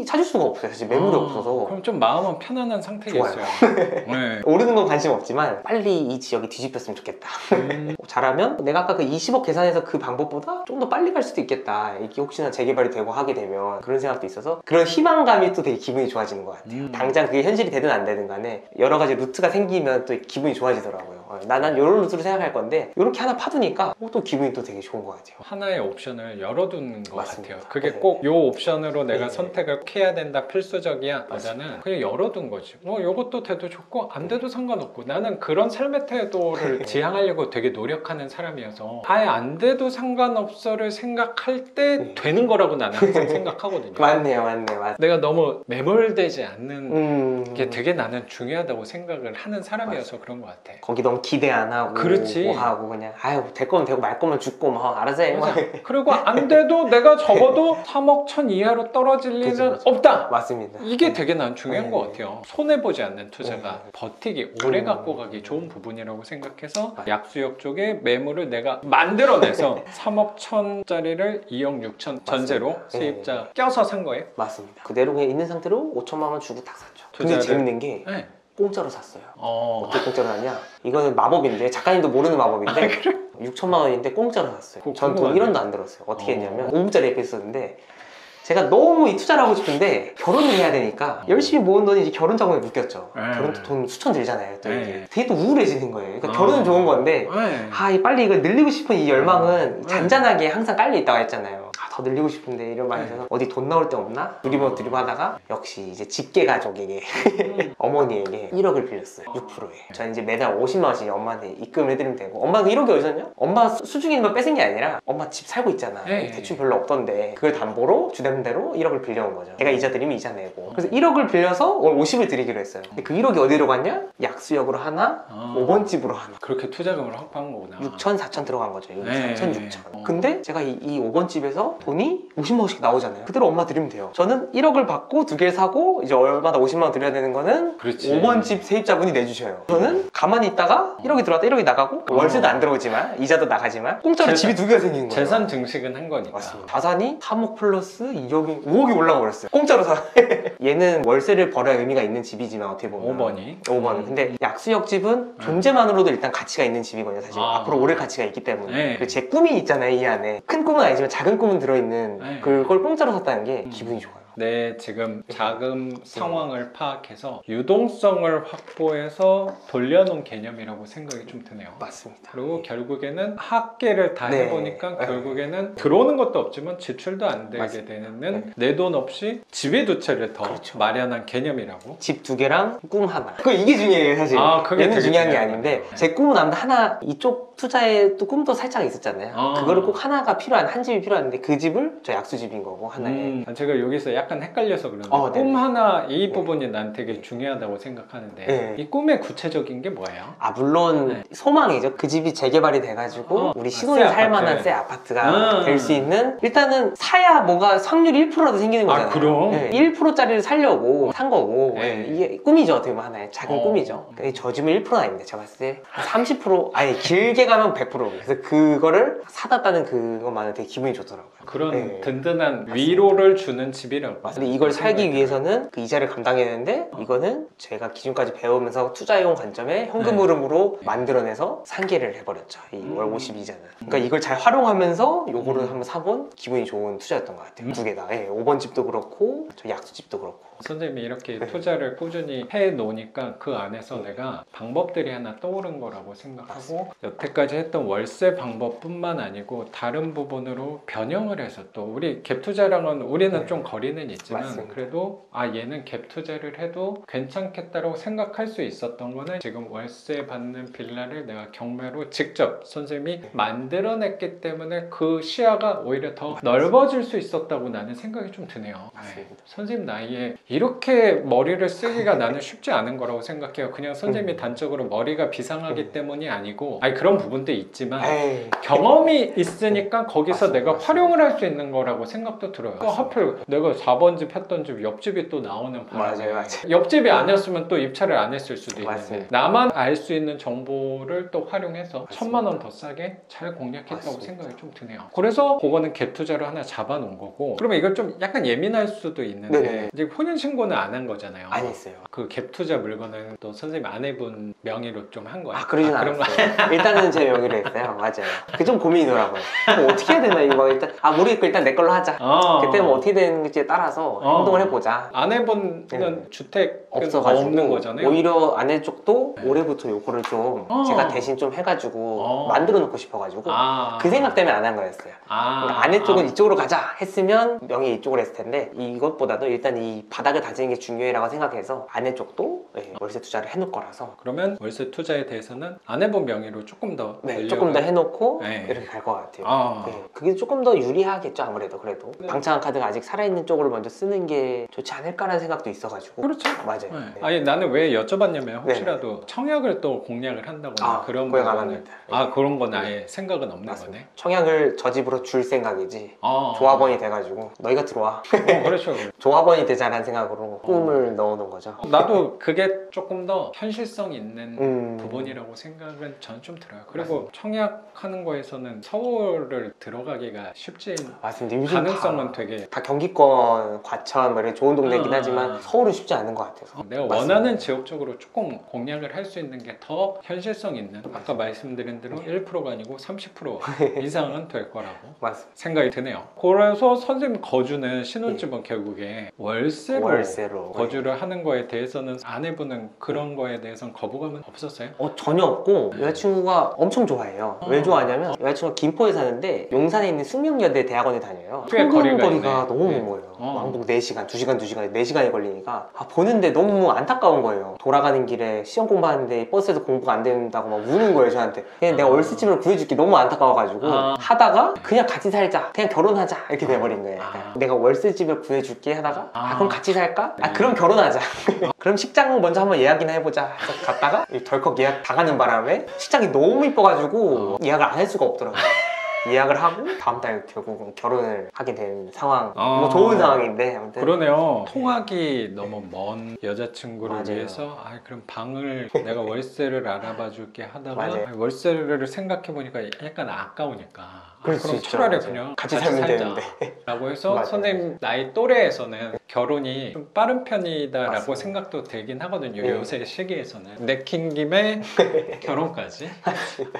찾을 수가 없어요. 사실 매물이 없어서. 그럼 좀 마음은 편안한 상태겠어요. 네. 오르는 건 관심 없지만 빨리 이 지역이 뒤집혔으면 좋겠다. 잘하면 내가 아까 그 20억 계산해서 그 방법보다 좀 더 빨리 갈 수도 있겠다. 이게 혹시나 재개발이 되고 하게 되면 그런 생각도 있어서 그런 희망감이 또 되게 기분이 좋아지는 것 같아요. 당장 그게 현실이 되든 안 되든 간에 여러 가지 루트가 생기면 또 기분이 좋아지더라고요. 난 이런 루트로 생각할 건데 이렇게 하나 파두니까 또 기분이 또 되게 좋은 것 같아요. 하나의 옵션을 열어두는 것 맞습니다. 같아요. 그게 네. 꼭 요 옵션으로 내가 네. 선택을 해야 된다 필수적이야 보다는 그냥 열어둔 거지. 요것도 돼도 좋고 안 돼도 상관없고 나는 그런 삶의 태도를 지향하려고 되게 노력하는 사람이어서 아예 안 돼도 상관없어를 생각할 때 되는 거라고 나는 항상 생각하거든요. 맞네요. 내가 너무 매몰되지 않는 게 되게 나는 중요하다고 생각을 하는 사람이어서 그런 것 같아. 거기 너무 기대 안 하고 그렇지. 뭐 하고 그냥 아유 될 거면 되고 말 거면 죽고 뭐 알아서 해. 맞아. 그리고 안 돼도 내가 적어도 3억 천 이하로 떨어질 일은 그치. 없다. 맞습니다. 이게 되게 난 중요한 것 같아요. 손해보지 않는 투자가 네. 버티기, 오래 갖고 가기 좋은 부분이라고 생각해서 약수역 쪽에 매물을 내가 만들어내서 3억 천짜리를 2억 6천 전세로 세입자 껴서 산 거예요. 맞습니다. 그대로 그냥 있는 상태로 5천만 원 주고 딱 샀죠. 근데 투자를- 재밌는 게 네. 공짜로 샀어요. 어떻게 공짜로 샀냐? 이거는 마법인데 작가님도 모르는 마법인데 6천만 원인데 공짜로 샀어요. 전 돈 궁금하네. 1원도 안 들었어요. 어떻게 했냐면 5분짜리 앱이 있었는데 제가 너무 이 투자를 하고 싶은데 결혼을 해야 되니까 열심히 모은 돈이 이제 결혼 자금에 묶였죠. 결혼도 돈 수천 들잖아요. 또 이게 되게 또 우울해지는 거예요. 그러니까 결혼은 좋은 건데 빨리 이거 늘리고 싶은 이 열망은 잔잔하게 항상 깔려 있다고 했잖아요. 더 늘리고 싶은데 이런 말이 있어서 어디 돈 나올 데 없나? 두리번 하다가 역시 이제 직계 가족에게 어머니에게 1억을 빌렸어요. 6%에. 저는 이제 매달 50만 원씩 엄마한테 입금을 해드리면 되고 엄마가 1억이 어디서냐? 엄마 수중에 있는 걸 뺏은 게 아니라 엄마 집 살고 있잖아. 대출 별로 없던데 그걸 담보로 주담대로 1억을 빌려온 거죠. 제가 이자 드리면 이자 내고 그래서 1억을 빌려서 월 50을 드리기로 했어요. 근데 그 1억이 어디로 갔냐? 약수역으로 하나 5번 집으로 하나 그렇게 투자금을 확보한 거구나. 6천, 4천 들어간 거죠. 6천, 네. 6천. 근데 제가 이 5번 집에서 돈이 50만 원씩 나오잖아요. 그대로 엄마 드리면 돼요. 저는 1억을 받고 2개를 사고 이제 월마다 50만 원 드려야 되는 거는 그렇지. 5번 집 세입자분이 내주셔요. 저는 가만히 있다가 1억이 들어왔다 1억이 나가고 월세도 안 들어오지만 이자도 나가지만 공짜로 집이 2개가 생긴 거예요. 재산 증식은 한 거니까. 맞습니다. 자산이 3억 플러스 2억이 5억이 올라가 버렸어요. 공짜로 사. 얘는 월세를 벌어야 의미가 있는 집이지만 어떻게 보면 5번은. 근데 약수역 집은 존재만으로도 일단 가치가 있는 집이거든요. 사실 앞으로 오를 가치가 있기 때문에. 그 제 꿈이 있잖아요. 이 안에. 큰 꿈은 아니지만 작은 꿈은 들어있는 그걸 공짜로 샀다는 게 기분이 좋아요. 내 지금 자금 상황을 파악해서 유동성을 확보해서 돌려놓은 개념이라고 생각이 좀 드네요. 맞습니다. 그리고 결국에는 합계를 다 네. 해보니까 결국에는 들어오는 것도 없지만 지출도 안 되게 맞습니다. 되는 내 돈 없이 집에 두 채를 더 그렇죠. 마련한 개념이라고. 집 2개랑 꿈 하나. 이게 중요해요, 사실. 그게 얘는 되게 중요한 게 중요한 아닌데 거예요. 제 꿈은 아무튼 하나 이쪽 투자에 또 꿈도 살짝 있었잖아요. 그거를 꼭 하나가 필요한 한 집이 필요한데 그 집을 저 약수집인 거고 하나에. 제가 여기서 약간 헷갈려서 그러는데 꿈 네네. 하나 이 부분이 난 되게 중요하다고 생각하는데 네. 이 꿈의 구체적인 게 뭐예요? 물론 네. 소망이죠. 그 집이 재개발이 돼가지고 우리 신혼이 새 살 만한 아파트. 새 아파트가 될 수 있는, 일단은 사야 뭐가 확률이 1%라도 생기는 거잖아요. 그럼? 1%짜리를 살려고 산 거고 네. 이게 꿈이죠. 어떻게 보면 하나의 작은 꿈이죠. 저 집은 1%는 아닙니다. 제가 봤을 때 30%, 아니 길게 가면 100%. 그래서 그거를 사다 따는 그것만은 되게 기분이 좋더라고요. 그런 든든한 위로를 주는 집이라고. 근데 이걸 살기 위해서는 그 이자를 감당해야 되는데 이거는 제가 기존까지 배우면서 투자용 관점에 현금 흐름으로 만들어내서 상계를 해버렸죠. 이 월 52자는. 그러니까 이걸 잘 활용하면서 요거를 한번 사본 기분이 좋은 투자였던 것 같아요. 두 개 다. 5번 집도 그렇고 저 약수집도 그렇고. 선생님이 이렇게 투자를 꾸준히 해 놓으니까 그 안에서 내가 방법들이 하나 떠오른 거라고 생각하고, 여태까지 했던 월세 방법뿐만 아니고 다른 부분으로 변형을 해서 또 우리 갭 투자랑은 우리는 좀 거리는 있지만 맞습니다. 그래도 얘는 갭 투자를 해도 괜찮겠다라고 생각할 수 있었던 거는 지금 월세 받는 빌라를 내가 경매로 직접 선생님이 만들어냈기 때문에 그 시야가 오히려 더 넓어질 수 있었다고 나는 생각이 좀 드네요. 맞습니다. 선생님 나이에 이렇게 머리를 쓰기가 나는 쉽지 않은 거라고 생각해요. 그냥 선생님이 단적으로 머리가 비상하기 때문이 아니고, 그런 부분도 있지만 경험이 있으니까 거기서 내가 활용을 할 수 있는 거라고 생각도 들어요. 또 하필 내가 4번 집 했던 집 옆집이 또 나오는 바람에 맞아요. 옆집이 아니었으면 또 입찰을 안 했을 수도 있는데 맞습니다. 나만 알 수 있는 정보를 또 활용해서 1000만 원 더 싸게 잘 공략했다고 맞습니다. 생각이 좀 드네요. 그래서 그거는 갭 투자로 하나 잡아놓은 거고, 그러면 이걸 좀 약간 예민할 수도 있는데 네네. 이제 혼인신고는 안 한 거잖아요. 안 했어요. 그 갭 투자 물건은 또 선생님 아내분 명의로 좀 한 거예요? 그러진 그런 거 않았어요. 일단은 제 명의로 했어요. 맞아요. 그 좀 고민이더라고요. 뭐 어떻게 해야 되나 이거 일단 모르겠고 일단 내 걸로 하자. 그때 뭐 어떻게 되는지에 따라서 행동을 해보자. 아내분은 주택은 없어가지고 없는 거잖아요. 오히려 아내 쪽도 올해부터 요거를 좀 제가 대신 좀 해가지고 만들어 놓고 싶어가지고 그 생각 때문에 안 한 거였어요. 그러니까 아내 쪽은 이쪽으로 가자 했으면 명의 이쪽으로 했을 텐데 이것보다도 일단 이 바닥을 다지는 게 중요해라고 생각해서 아내 쪽도 월세 투자를 해놓을 거라서. 그러면 월세 투자에 대해서는 아내분 명의로 조금 더 조금 더 해놓고 네. 이렇게 갈 것 같아요. 그게 조금 더 유리하겠죠. 아무래도 그래도 방창한 카드가 아직 살아있는 쪽으로 먼저 쓰는 게 좋지 않을까라는 생각도 있어가지고. 그렇죠. 맞아요. 네. 아니 나는 왜 여쭤봤냐면 혹시라도 청약을 또 공략을 한다거나 그런 공략 안 부분을 합니다. 그런 건 아예 생각은 없는 맞습니다. 거네. 청약을 저 집으로 줄 생각이지 조합원이 돼가지고 너희가 들어와. 그렇죠. 조합원이 되자라는 생각으로 꿈을 넣어놓은 거죠. 나도 그게 조금 더 현실성 있는 부분이라고 생각은 저는 좀 들어요. 그리고 맞습니다. 청약하는 거에서는 서울을 들어가기가 쉽지 맞습니다. 요즘 가능성은 되게 다 경기권, 과천 이렇게 좋은 동네긴 하지만 서울은 쉽지 않은 것 같아서. 내가 맞습니다. 원하는 지역 쪽으로 조금 공략을 할 수 있는 게 더 현실성 있는, 아까 말씀드린 대로 1%가 아니고 30% 이상은 될 거라고 맞습니다. 생각이 드네요. 그래서 선생님 거주는 신혼집은 결국에 월세로 거주를 하는 거에 대해서는 아내분은 그런 거에 대해서는 거부감은 없었어요? 전혀 없고 여자친구가 엄청 좋아해요. 왜 좋아하냐면 여자친구가 김포에 사는데 용산에 있는 숙명여대 대학원에 다녀요. 꽤 거리가 너무 먼 거예요. 왕복 4시간, 2시간, 4시간이 걸리니까 보는데 너무 안타까운 거예요. 돌아가는 길에 시험 공부하는데 버스에서 공부가 안 된다고 막 우는 거예요, 저한테. 그냥 내가 월세집을 구해줄게 너무 안타까워가지고 하다가 그냥 같이 살자, 그냥 결혼하자 이렇게 돼버린 거예요. 내가 월세집을 구해줄게 하다가 그럼 같이 살까? 그럼 결혼하자. 그럼 식장 먼저 한번 예약이나 해보자 해서 갔다가 덜컥 예약 당하는 바람에 식장이 너무 이뻐가지고 예약을 안 할 수가 없더라고요. 예약을 하고 다음 달 결국은 결혼을 하게 된 상황. 뭐 좋은 상황인데 아무튼. 그러네요. 통학이 너무 먼 여자친구를 맞아요. 위해서 그럼 방을 내가 월세를 알아봐 줄게 하다가 맞아요. 월세를 생각해 보니까 약간 아까우니까 그럴 수 그럼 있죠. 차라리 맞아요. 그냥 같이 같이 살면 살자 되는데. 라고 해서 맞아요. 선생님 나이 또래에서는 결혼이 좀 빠른 편이다라고 맞습니다. 생각도 되긴 하거든요. 네. 요새 시기에서는 내킨 김에 결혼까지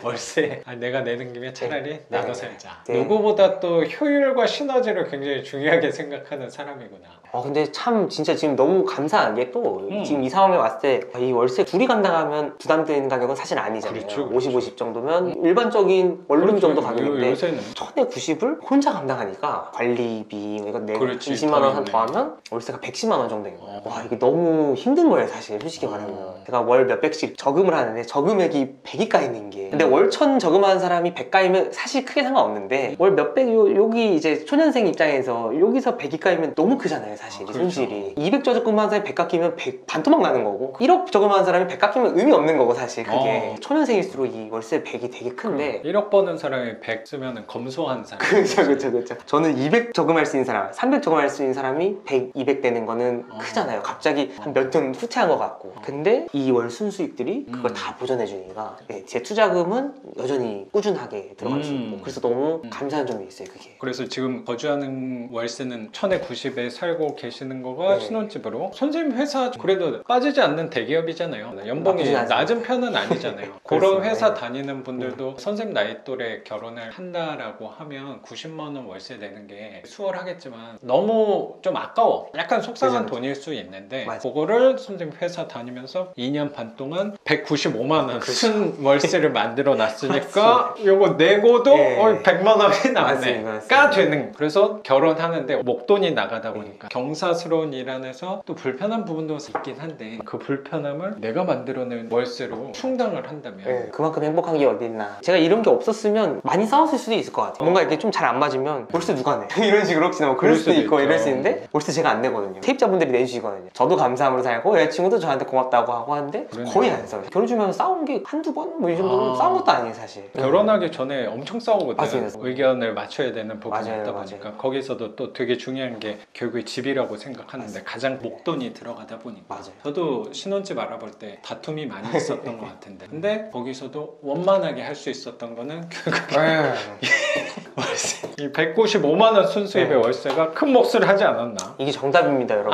월세 내가 내는 김에 차라리 나도 살자. 네. 누구보다 또 효율과 시너지를 굉장히 중요하게 생각하는 사람이구나. 근데 참 진짜 지금 너무 감사한 게 또 지금 이 상황에 왔을 때 이 월세 둘이 감당하면 부담되는 가격은 사실 아니잖아요. 그렇죠, 50, 50 정도면 일반적인 원룸 정도 가격인데 요새는 1000에 90을 혼자 감당하니까 관리비 이거 내가 그렇지, 20만 원 한 더 더하면 월세가 110만 원 정도 된 거예요. 와 이게 너무 힘든 거예요 사실 솔직히 말하면. 제가 월 몇백씩 저금을 하는데 저금액이 100이 까이는 게 근데 월 1000 저금하는 사람이 100 까이면 사실 크게 크게 상관없는데 월 몇백 여기 이제 초년생 입장에서 여기서 100이 까이면 너무 크잖아요 사실. 그렇죠. 손실이 200 저금한 사람이 100 깎이면 100 반토막 나는 거고 1억 저금한 사람이 100 깎이면 의미 없는 거고 사실 그게 초년생일수록 이 월세 100이 되게 큰데 1억 버는 사람이 100 쓰면 검소한 사람. 그렇죠. 저는 200 저금할 수 있는 사람, 300 저금할 수 있는 사람이 100, 200 되는 거는 크잖아요. 갑자기 한 몇 년 후퇴한 것 같고. 근데 이 월 순수익들이 그걸 다 보전해 주니까 제 투자금은 여전히 꾸준하게 들어갈 수 있고 그래서 너무 감사한 점이 있어요. 그게. 그래서 지금 거주하는 월세는 1090에 살고 계시는 거가 신혼집으로 선생님 회사 그래도 빠지지 않는 대기업이잖아요. 연봉이 낮은 편은 아니잖아요. 그런 회사 다니는 분들도 선생님 나이 또래 결혼을 한다라고 하면 90만 원 월세 내는 게 수월하겠지만 너무 좀 아까워. 약간 속상한 돈일 수 있는데 그거를 선생님 회사 다니면서 2년 반 동안 195만 원 쓴 월세를 만들어 놨으니까 요거 내고도 100만 원이 남네가 되는. 그래서 결혼하는데 목돈이 나가다 보니까 경사스러운 일 안에서 또 불편한 부분도 있긴 한데 그 불편함을 내가 만들어낸 월세로 충당을 한다면 그만큼 행복한 게 어디 있나. 제가 이런 게 없었으면 많이 싸웠을 수도 있을 것 같아요. 뭔가 이렇게 좀 잘 안 맞으면 월세 누가 내? 이런 식으로 혹시나 뭐 그럴 수도 있고 이럴 수 있는데 월세 제가 안 내거든요. 세입자분들이 내주시거든요. 저도 감사함으로 살고 여자친구도 저한테 고맙다고 하고 하는데 거의 안 싸워요. 결혼 주면 싸운 게 한두 번? 뭐 이 정도는 싸운 것도 아니에요 사실. 결혼하기 전에 엄청 싸우거든요. 맞아요. 의견을 맞춰야 되는 부분이 맞아요, 있다 보니까 거기서도 또 되게 중요한 게 결국에 집이라고 생각하는데 가장 목돈이 들어가다 보니까 저도 신혼집 알아볼 때 다툼이 많이 있었던 것 같은데 근데 거기서도 원만하게 할 수 있었던 거는 결국에 월세 이 195만 원 순수입의 월세가 큰 몫을 하지 않았나. 이게 정답입니다 여러분.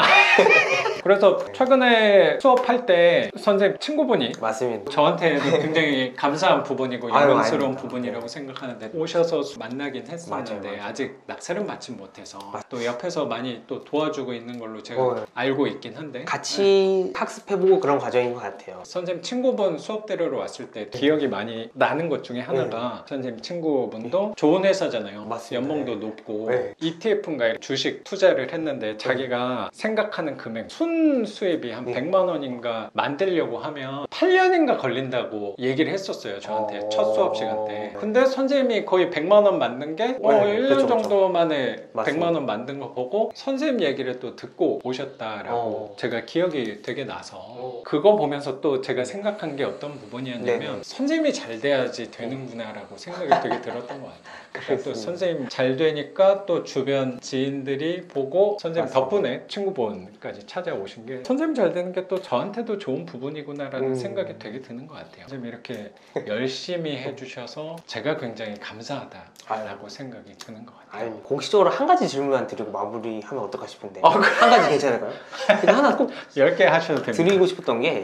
그래서 최근에 수업할 때 선생님 친구분이 맞습니다. 저한테도 굉장히 감사한 부분이고 영광스러운 부분이라고 생각하는데 오셔서 만나긴 했었는데 맞아요. 아직 낙찰은 받지 못해서 또 옆에서 많이 또 도와주고 있는 걸로 제가 알고 있긴 한데 같이 학습해보고 그런 과정인 것 같아요. 선생님 친구분 수업 들으러 왔을 때 기억이 많이 나는 것 중에 하나가 선생님 친구분도 좋은 회사잖아요. 맞습니다. 연봉도 높고 ETF인가 주식 투자를 했는데 자기가 생각하는 금액 순 수입이 한 100만 원인가 만들려고 하면 8년인가 걸린다고 얘기를 했었어요 저한테 첫 수업 시간 때. 근데 선생님이 거의 100만 원 만든 게 1년 정도 만에 100만 원 만든 거 보고 선생님 얘기를 또 듣고 오셨다라고 제가 기억이 되게 나서 그거 보면서 또 제가 생각한 게 어떤 부분이었냐면 선생님이 잘 돼야지 되는구나 라고 생각이 되게 들었던 것 같아요. 그러니까 또 선생님 잘 되니까 또 주변 지인들이 보고 선생님 덕분에 친구분까지 찾아오신 게 선생님 잘 되는 게 또 저한테도 좋은 부분이구나라는 생각이 되게 드는 것 같아요. 선생님 이렇게 열심히 해주셔서 제가 굉장히 감사하다라고 생각이 드는 것 같아요. 아니, 공식적으로 한 가지 질문만 드리고 마무리하면 어떨까 싶은데 한 가지 괜찮을까요? 근데 하나 꼭 10개 하셔도 됩니다. 드리고 싶었던 게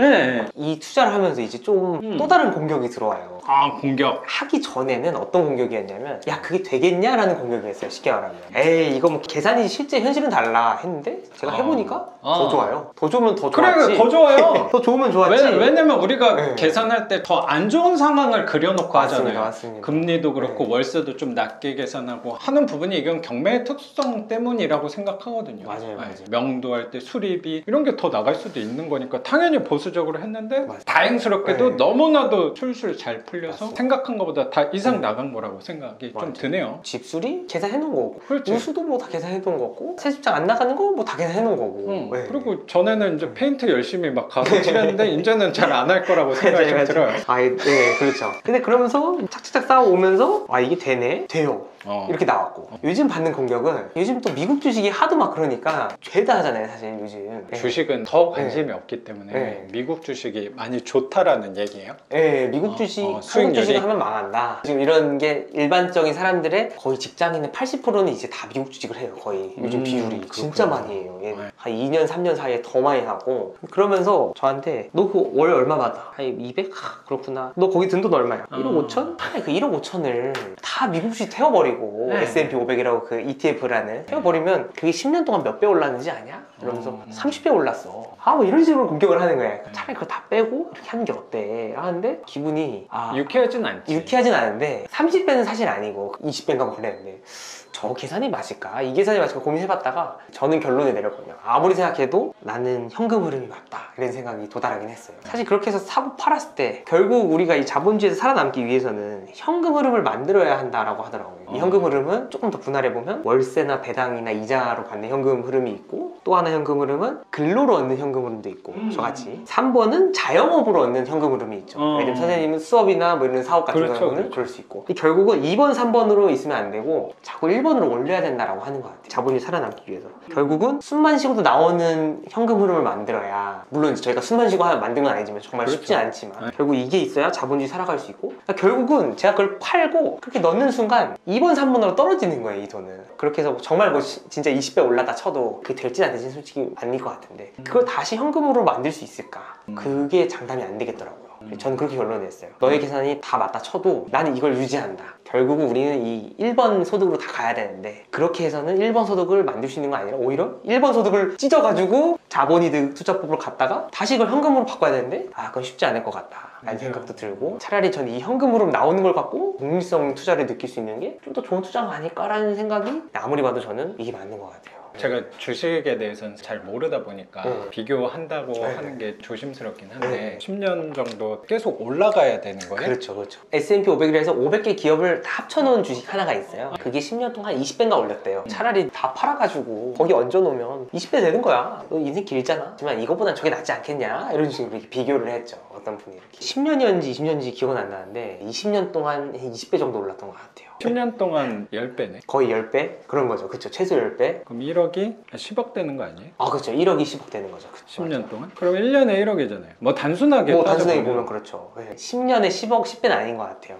이 투자를 하면서 이제 좀 또 다른 공격이 들어와요. 공격. 하기 전에는 어떤 공격이었냐면 야 그게 되겠냐라는 공격이었어요. 쉽게 말하면 에이 이거 뭐 계산이 실제 현실은 달라 했는데 제가 해보니까 더 좋아요. 더 좋으면 더 좋았지. 그래 더 좋아요. 더 좋으면 좋았지. 왜냐면 우리가 계산할 때 더 안 좋은 상황을 그려놓고 하잖아요. 맞습니다. 금리도 그렇고 월세도 좀 낮게 계산하고 하는 부분이 이건 경매의 특수성 때문이라고 생각하거든요. 맞아요. 명도할 때 수리비 이런 게 더 나갈 수도 있는 거니까 당연히 보수적으로 했는데 다행스럽게도 너무나도 술술 잘 풀려서 생각한 것보다 다 이상 나간 거라고 생각이 좀 드네요. 집수리 계산해 놓은 거고 그렇지. 우수도 뭐 다 계산해 놓은 거고 세집장 안 나가는 거 뭐 다 계산해 놓은 거고 그리고 전에는 이제 페인트 열심히 막 가서 칠했는데 이제는 잘 안 할 거라고 생각이 좀 들어요. 네 그렇죠. 근데 그러면서 착착착 쌓아오면서 아 이게 되네? 돼요. 이렇게 나왔고 요즘 받는 공격은 요즘 또 미국 주식이 하도 막 그러니까 죄다 하잖아요 사실 요즘. 주식은 더 관심이 없기 때문에 미국 주식이 많이 좋다라는 얘기예요? 네 미국 주식 한국 주식 하면 망한다. 지금 이런 게 일반적인 사람들의 거의 직장인의 80%는 이제 다 미국 주식을 해요 거의 요즘 비율이 진짜 많이 해요. 한 2년 3년 사이에 더 많이 하고 그러면서 저한테 너 그 월 얼마 받아? 한 200? 그렇구나. 너 거기 든 돈 얼마야? 1억 5천? 그 1억 5천을 다 미국 주식 태워버리고 S&P 500이라고 그 ETF라는 태워버리면 그게 10년 동안 몇 배 올랐는지 아냐? 이러면서 30배 올랐어. 뭐 이런 식으로 공격을 하는 거야. 차라리 그거 다 빼고 이렇게 하는 게 어때? 하는데 기분이 유쾌하진 않지. 유쾌하진 않은데 30배는 사실 아니고 20배인가 그랬는데 저 계산이 맞을까? 이 계산이 맞을까 고민해봤다가 저는 결론에 내렸거든요. 아무리 생각해도 나는 현금 흐름이 맞다 이런 생각이 도달하긴 했어요. 사실 그렇게 해서 사고 팔았을 때 결국 우리가 이 자본주의에서 살아남기 위해서는 현금 흐름을 만들어야 한다라고 하더라고요. 이 현금 흐름은 조금 더 분할해보면 월세나 배당이나 이자로 받는 현금 흐름이 있고, 또 하나 현금 흐름은 근로로 얻는 현금 흐름도 있고, 저같이 3번은 자영업으로 얻는 현금 흐름이 있죠. 예를 들면 선생님은 수업이나 뭐 이런 사업 같은 그렇죠, 경우는 그렇죠. 그럴 수 있고, 결국은 2번, 3번으로 있으면 안 되고 자꾸 1번으로 올려야 된다라고 하는 것 같아요. 자본이 살아남기 위해서. 결국은 숨만 쉬고도 나오는 현금 흐름을 만들어야, 물론 이제 저희가 숨만 쉬고 만든 건 아니지만 정말 그렇죠. 쉽지 않지만 결국 이게 있어야 자본주의 살아갈 수 있고, 그러니까 결국은 제가 그걸 팔고 그렇게 넣는 순간 2번, 3번으로 떨어지는 거예요, 이 돈은. 그렇게 해서 정말 뭐 진짜 20배 올랐다 쳐도 그게 될지 안 될지 솔직히 아닐 것 같은데, 그걸 다시 현금으로 만들 수 있을까? 그게 장담이 안 되겠더라고요. 저는 그렇게 결론냈어요. 너의 계산이 다 맞다 쳐도 나는 이걸 유지한다. 결국은 우리는 이 1번 소득으로 다 가야 되는데, 그렇게 해서는 1번 소득을 만들 수 있는 거 아니라 오히려 1번 소득을 찢어가지고 자본이득 투자법으로 갔다가 다시 이걸 현금으로 바꿔야 되는데, 그건 쉽지 않을 것 같다 라는 생각도 들고, 차라리 저는 이 현금으로 나오는 걸 갖고 독립성 투자를 느낄 수 있는 게 좀 더 좋은 투자가 아닐까라는 생각이, 아무리 봐도 저는 이게 맞는 것 같아요. 제가 주식에 대해서는 잘 모르다 보니까 비교한다고 하는 게 조심스럽긴 한데 10년 정도 계속 올라가야 되는 거예요? 그렇죠, 그렇죠. S&P 500이라서 500개 기업을 다 합쳐놓은 주식 하나가 있어요. 그게 10년 동안 20배인가 올렸대요. 차라리 다 팔아가지고 거기 얹어놓으면 20배 되는 거야. 너 인생 길잖아. 하지만 이거보단 저게 낫지 않겠냐? 이런 식으로 이렇게 비교를 했죠. 어떤 분이 이렇게. 10년이었는지 20년인지 기억은 안 나는데 20년 동안 20배 정도 올랐던 것 같아요. 10년 동안 10배네. 거의 10배? 그런 거죠. 그렇죠. 최소 10배. 그럼 1억이 10억 되는 거 아니에요? 그렇죠. 1억이 10억 되는 거죠. 그쵸. 10년 동안? 그럼 1년에 1억이잖아요. 뭐 단순하게 단순하게 따져보면. 보면 그렇죠. 10년에 10억, 10배는 아닌 것 같아요.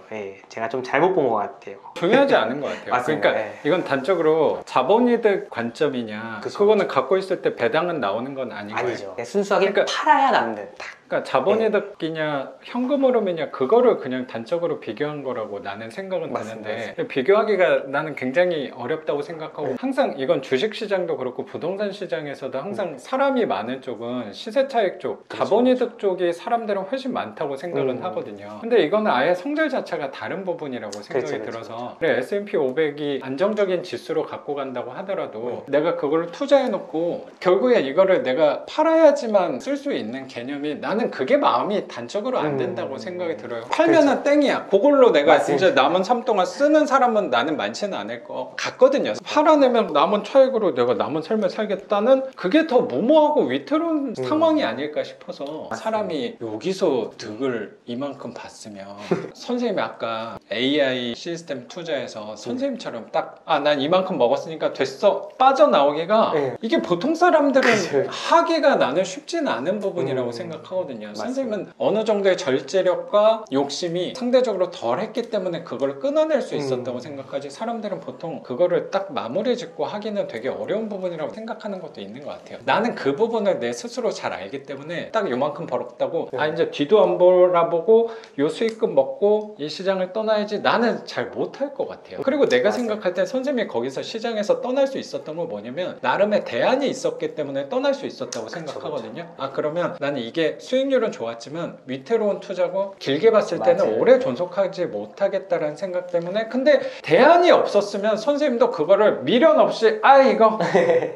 제가 좀 잘못 본 것 같아요. 중요하지 않은 것 같아요. 맞습니다. 그러니까 이건 단적으로 자본이득 관점이냐, 그쵸, 그거는 갖고 있을 때 배당은 나오는 건 아닌 거예요. 아니죠. 순수하게 그러니까 팔아야 남는. 그러니까 자본이득이냐 현금 흐름이냐 그거를 그냥 단적으로 비교한 거라고 나는 생각은 드는데, 비교하기가 나는 굉장히 어렵다고 생각하고, 항상 이건 주식시장도 그렇고 부동산 시장에서도 항상 사람이 많은 쪽은 시세차익 쪽, 자본이득 쪽이 사람들은 훨씬 많다고 생각은 하거든요. 근데 이거는 아예 성질 자체가 다른 부분이라고 생각이 들어서 그래, S&P 500이 안정적인 지수로 갖고 간다고 하더라도 내가 그걸 투자해놓고 결국에 이거를 내가 팔아야지만 쓸 수 있는 개념이, 나는 그게 마음이 단적으로 안 된다고 생각이 들어요. 팔면은 땡이야. 그걸로 내가 맞습니다. 이제 남은 삶 동안 쓰는 사람은 나는 많지는 않을 것 같거든요. 팔아내면 남은 차익으로 내가 남은 삶을 살겠다는, 그게 더 무모하고 위태로운 상황이 아닐까 싶어서. 사람이 여기서 득을 이만큼 봤으면 선생님이 아까 AI 시스템 투자해서 선생님처럼 딱 난 이만큼 먹었으니까 됐어 빠져나오기가 이게 보통 사람들은 하기가 나는 쉽지는 않은 부분이라고 생각하거든요. 선생님은 어느 정도의 절제력과 욕심이 상대적으로 덜 했기 때문에 그걸 끊어낼 수 있었다고 생각하지, 사람들은 보통 그거를 딱 마무리 짓고 하기는 되게 어려운 부분이라고 생각하는 것도 있는 것 같아요. 나는 그 부분을 내 스스로 잘 알기 때문에 딱 요만큼 벌었다고 이제 뒤도 안 돌아보고 요 수익금 먹고 이 시장을 떠나야지, 나는 잘 못할 것 같아요. 그리고 내가 생각할 때 선생님이 거기서 시장에서 떠날 수 있었던 건 뭐냐면, 나름의 대안이 있었기 때문에 떠날 수 있었다고 생각하거든요. 그러면 나는 이게 수익률은 좋았지만 위태로운 투자고 길게 봤을 때는 오래 존속하지 못하겠다라는 생각 때문에, 근데 대안이 없었으면 선생님도 그거를 미련 없이 이거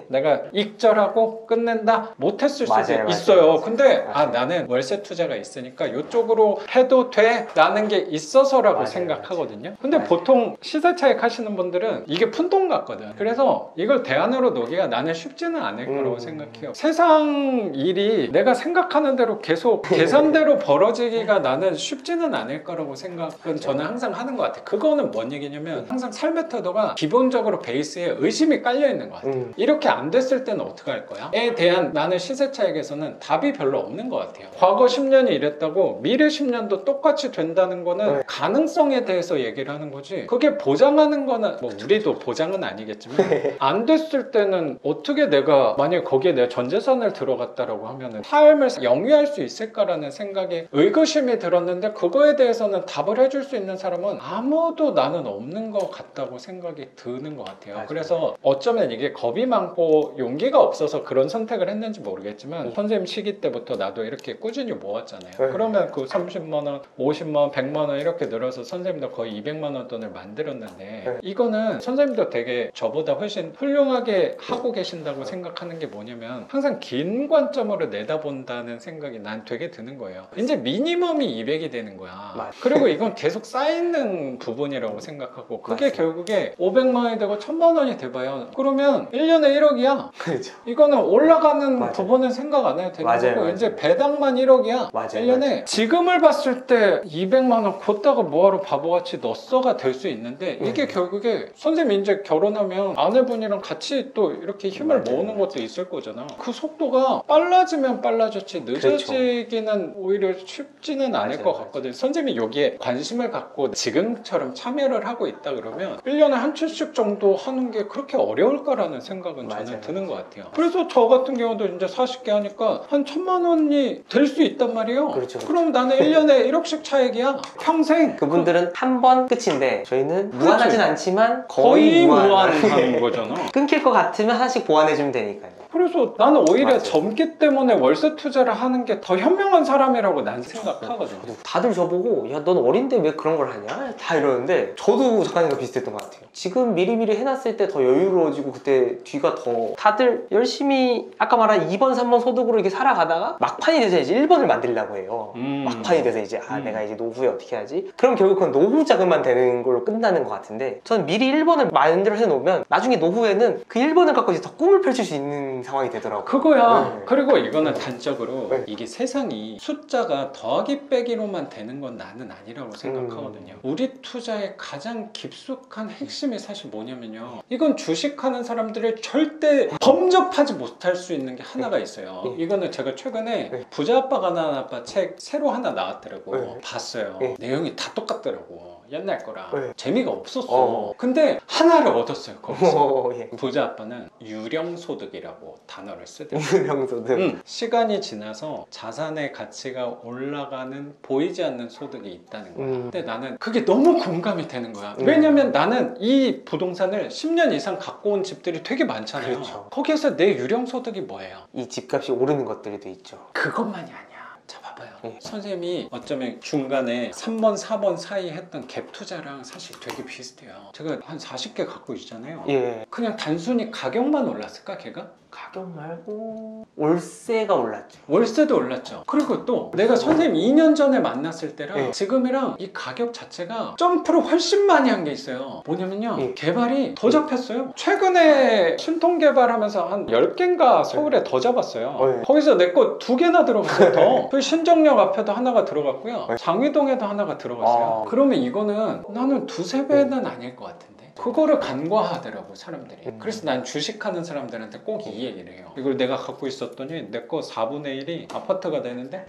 내가 익절하고 끝낸다 못했을 수도 있어요. 근데 나는 월세 투자가 있으니까 이쪽으로 해도 돼 라는 게 있어서라고 생각하거든요. 근데 보통 시세 차익 하시는 분들은 이게 푼돈 같거든. 그래서 이걸 대안으로 놓기가 나는 쉽지는 않을 거라고 생각해요. 세상 일이 내가 생각하는 대로 계속 계산대로 벌어지기가 나는 쉽지는 않을 거라고 생각은 저는 항상 하는 것 같아요. 그거는 뭔 얘기냐면, 항상 삶의 태도가 기본적으로 베이스에 의심이 깔려 있는 것 같아요. 이렇게 안 됐을 때는 어떻게 할 거야? 에 대한 나는 시세 차익에서는 답이 별로 없는 것 같아요. 과거 10년이 이랬다고 미래 10년도 똑같이 된다는 거는 가능성에 대해서 얘기를 하는 거지, 그게 보장하는 거는 뭐 우리도 보장은 아니겠지만 안 됐을 때는 어떻게 내가 만약에 거기에 내가 전 재산을 들어갔다라고 하면은 삶을 영위할 수 수 있을까라는 생각에 의구심이 들었는데 그거에 대해서는 답을 해줄 수 있는 사람은 아무도 나는 없는 것 같다고 생각이 드는 것 같아요. 맞아요. 그래서 어쩌면 이게 겁이 많고 용기가 없어서 그런 선택을 했는지 모르겠지만 선생님 시기 때부터 나도 이렇게 꾸준히 모았잖아요. 네. 그러면 그 30만 원, 50만 원, 100만 원 이렇게 늘어서 선생님도 거의 200만 원 돈을 만들었는데 네. 이거는 선생님도 되게 저보다 훨씬 훌륭하게 하고 계신다고 생각하는 게 뭐냐면 항상 긴 관점으로 내다본다는 생각이 난 되게 드는 거예요. 이제 미니멈이 200이 되는 거야. 맞아요. 그리고 이건 계속 쌓이는 부분이라고 생각하고 그게 맞아요. 결국에 500만 원이 되고 1000만 원이 돼봐요. 그러면 1년에 1억이야. 그렇죠. 이거는 올라가는 맞아요. 부분은 생각 안 해도 되는 맞아요, 거고 맞아요. 이제 배당만 1억이야. 맞아요, 1년에 맞아요. 지금을 봤을 때 200만 원 걷다가 뭐하러 바보같이 넣었어가 될 수 있는데 이게 결국에 선생님 이제 결혼하면 아내분이랑 같이 또 이렇게 힘을 맞아요. 모으는 것도 있을 거잖아. 그 속도가 빨라지면 빨라졌지 늦어지기는 오히려 쉽지는 않을 맞아요, 것 맞아요. 같거든. 선생님이 여기에 관심을 갖고 지금처럼 참여를 하고 있다 그러면 1년에 한 출씩 정도 하는 게 그렇게 어려울까라는 생각은 저는 맞아요. 드는 것 같아요. 그래서 저 같은 경우도 이제 40개 하니까 한 1000만 원이 될 수 있단 말이에요. 그렇죠. 그럼 나는 1년에 1억씩 차액이야. 평생. 그분들은 한 번 끝인데 저희는 무한하진 않지만 거의 거의 무한. 무한하는 거잖아. 끊길 것 같으면 하나씩 보완해주면 되니까요. 그래서 나는 오히려 맞아요. 젊기 때문에 월세 투자를 하는 게 더 현명한 사람이라고 난 생각하거든요. 다들 저보고 야 넌 어린데 왜 그런 걸 하냐? 다 이러는데 저도 작가님과 비슷했던 것 같아요. 지금 미리미리 해놨을 때 더 여유로워지고 그때 뒤가 더 다들 열심히 아까 말한 2번 3번 소득으로 이렇게 살아가다가 막판이 돼서 이제 1번을 만들려고 해요. 막판이 돼서 이제 내가 이제 노후에 어떻게 하지? 그럼 결국 그건 노후 자금만 되는 걸로 끝나는 것 같은데 저는 미리 1번을 만들어서 놓으면 나중에 노후에는 그 1번을 갖고 이제 더 꿈을 펼칠 수 있는 상황이 되더라고요. 그거야. 네. 그리고 이거는 단적으로 네. 이게 세상이 숫자가 더하기 빼기로만 되는 건 나는 아니라고 생각하거든요. 우리 투자의 가장 깊숙한 핵심이 사실 뭐냐면요. 이건 주식하는 사람들이 절대 범접하지 못할 수 있는 게 하나가 있어요. 네. 이거는 제가 최근에 네. 부자 아빠 가난한 아빠 책 새로 하나 나왔더라고. 네. 봤어요. 네. 내용이 다 똑같더라고. 옛날 거라. 네. 재미가 없었어. 어. 근데 하나를 얻었어요. 거기서. 예. 부자 아빠는 유령소득이라고 단어를 쓰더라고요. 유명소득. 시간이 지나서 자산의 가치가 올라가는 보이지 않는 소득이 있다는 거야. 근데 나는 그게 너무 공감이 되는 거야. 왜냐면 나는 이 부동산을 10년 이상 갖고 온 집들이 되게 많잖아요. 그렇죠. 거기에서 내 유령소득이 뭐예요? 이 집값이 오르는 것들도 있죠. 그것만이 아니야. 자 봐봐요. 네. 선생님이 어쩌면 중간에 3번, 4번 사이에 했던 갭 투자랑 사실 되게 비슷해요. 제가 한 40개 갖고 있잖아요. 예. 그냥 단순히 가격만 올랐을까 걔가? 가격 말고 월세가 올랐죠. 월세도 올랐죠. 그리고 또 내가 선생님 2년 전에 만났을 때랑 네. 지금이랑 이 가격 자체가 점프를 훨씬 많이 한 게 있어요. 뭐냐면요. 네. 개발이 더 잡혔어요. 최근에 신통 개발하면서 한 10개인가 서울에 더 잡았어요. 네. 거기서 내 거 2개나 들어갔어요. 더. 그 신정역 앞에도 하나가 들어갔고요. 네. 장위동에도 하나가 들어갔어요. 아. 그러면 이거는 나는 2~3배는 아닐 것 같은데. 그거를 간과하더라고 사람들이. 그래서 난 주식하는 사람들한테 꼭 이 얘기를 해요. 이걸 내가 갖고 있었더니 내 거 4분의 1이 아파트가 되는데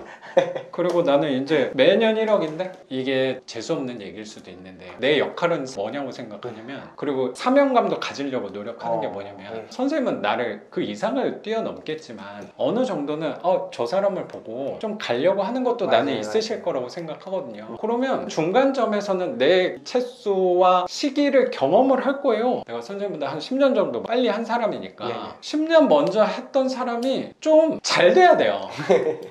그리고 나는 이제 매년 1억인데 이게 재수없는 얘기일 수도 있는데 내 역할은 뭐냐고 생각하냐면 그리고 사명감도 가지려고 노력하는 게 뭐냐면 네. 선생님은 나를 그 이상을 뛰어넘겠지만 어느 정도는 저 사람을 보고 좀 가려고 하는 것도 맞아요, 나는 있으실 맞아요. 거라고 생각하거든요. 그러면 중간점에서는 내 채수와 시기를 경험을 할 거예요. 내가 선생님보다 한 10년 정도 빨리 한 사람이니까 네. 10년 먼저 했던 사람이 좀 잘 돼야 돼요.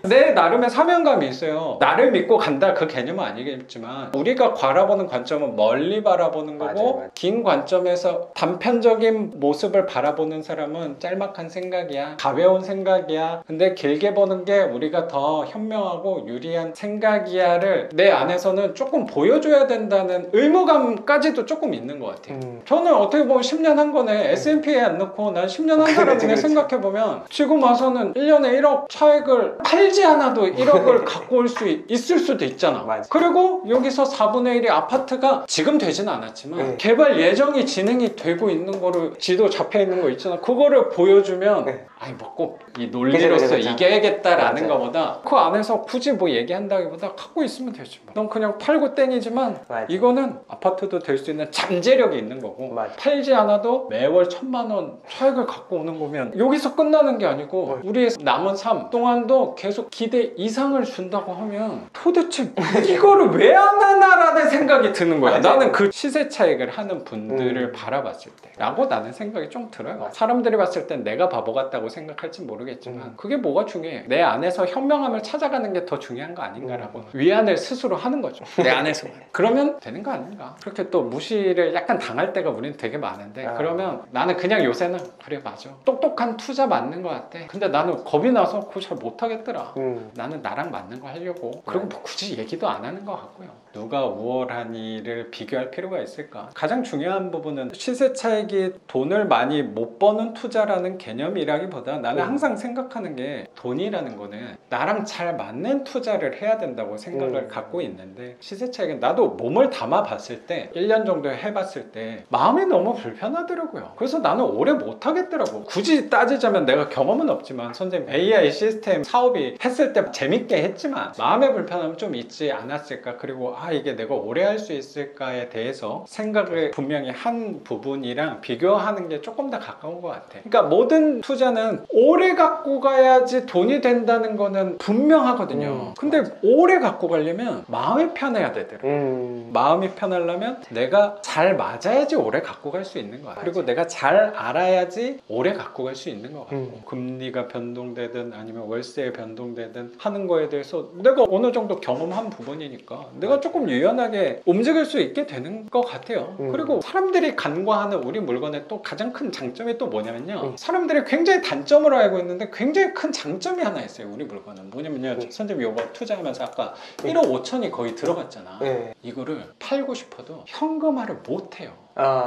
내 나름의 사명감이 있어요. 나를 믿고 간다 그 개념은 아니겠지만 우리가 바라보는 관점은 멀리 바라보는 거고 맞아요, 맞아요. 긴 관점에서 단편적인 모습을 바라보는 사람은 짤막한 생각이야. 가벼운 생각이야. 근데 길게 보는 게 우리가 더 현명하고 유리한 생각이야를 내 안에서는 조금 보여줘야 된다는 의무감까지도 조금 있는 것 같아요. 저는 어떻게 보면 10년 한 거네. S&P에 안 넣고 난 10년 한 사람이네. 그렇지. 생각해보면 지금 와서는 1년에 1억 차액을 팔지 않아도 1억을 갖고 올 수 있을 수도 있잖아. 맞아. 그리고 여기서 4분의 1이 아파트가 지금 되지는 않았지만 네. 개발 예정이 진행이 되고 있는 거를 지도 잡혀 있는 거 있잖아. 그거를 보여주면 네. 아니 뭐 꼭 이 논리로서 그쵸. 이겨야겠다라는 맞아요. 거보다 그 안에서 굳이 뭐 얘기한다기보다 갖고 있으면 되지 뭐. 넌 그냥 팔고 땡이지만 맞아요. 이거는 아파트도 될 수 있는 잠재력이 있는 거고 맞아요. 팔지 않아도 매월 1,000만 원 차익을 갖고 오는 거면 여기서 끝나는 게 아니고 우리의 남은 삶 동안도 계속 기대 이상을 준다고 하면 도대체 이거를 왜 안 하나라는 생각이 드는 거야. 맞아요. 나는 그 시세 차익을 하는 분들을 바라봤을 때 라고 나는 생각이 좀 들어요. 맞아요. 사람들이 봤을 땐 내가 바보 같다고 생각할지 모르겠지만 그게 뭐가 중요해. 내 안에서 현명함을 찾아가는 게 더 중요한 거 아닌가라고 위안을 스스로 하는 거죠. 내 안에서만. 그러면 되는 거 아닌가. 그렇게 또 무시를 약간 당할 때가 우리는 되게 많은데 그러면 나는 그냥 요새는 그래 맞아. 똑똑한 투자 맞는 거 같아. 근데 나는 겁이 나서 그거 잘 못하겠더라. 나는 나랑 맞는 거 하려고. 그리고 뭐 굳이 얘기도 안 하는 것 같고요. 누가 우월하니를 비교할 필요가 있을까? 가장 중요한 부분은 시세 차익이 돈을 많이 못 버는 투자라는 개념이라기보다 나는 항상 생각하는 게 돈이라는 거는 나랑 잘 맞는 투자를 해야 된다고 생각을 갖고 있는데 시세 차익은 나도 몸을 담아 봤을 때 1년 정도 해봤을 때 마음이 너무 불편하더라고요. 그래서 나는 오래 못 하겠더라고. 굳이 따지자면 내가 경험은 없지만 선생님 AI 시스템 사업이 했을 때 재밌게 했지만 마음의 불편함은 좀 있지 않았을까. 그리고 이게 내가 오래 할 수 있을까에 대해서 생각을 분명히 한 부분이랑 비교하는 게 조금 더 가까운 것 같아. 그러니까 모든 투자는 오래 갖고 가야지 돈이 된다는 거는 분명하거든요. 근데 오래 갖고 가려면 마음이 편해야 되더라고. 마음이 편하려면 내가 잘 맞아야지 오래 갖고 갈 수 있는 거야. 그리고 내가 잘 알아야지 오래 갖고 갈 수 있는 것 같고 금리가 변동되든 아니면 월세에 변동되든 하는 거에 대해서 내가 어느 정도 경험한 부분이니까 내가 조금 유연하게 움직일 수 있게 되는 것 같아요. 그리고 사람들이 간과하는 우리 물건의 또 가장 큰 장점이 또 뭐냐면요. 사람들이 굉장히 단점으로 알고 있는데 굉장히 큰 장점이 하나 있어요. 우리 물건은 뭐냐면요. 선생님 이거 투자하면서 아까 1억 5천이 거의 들어갔잖아. 이거를 팔고 싶어도 현금화를 못해요.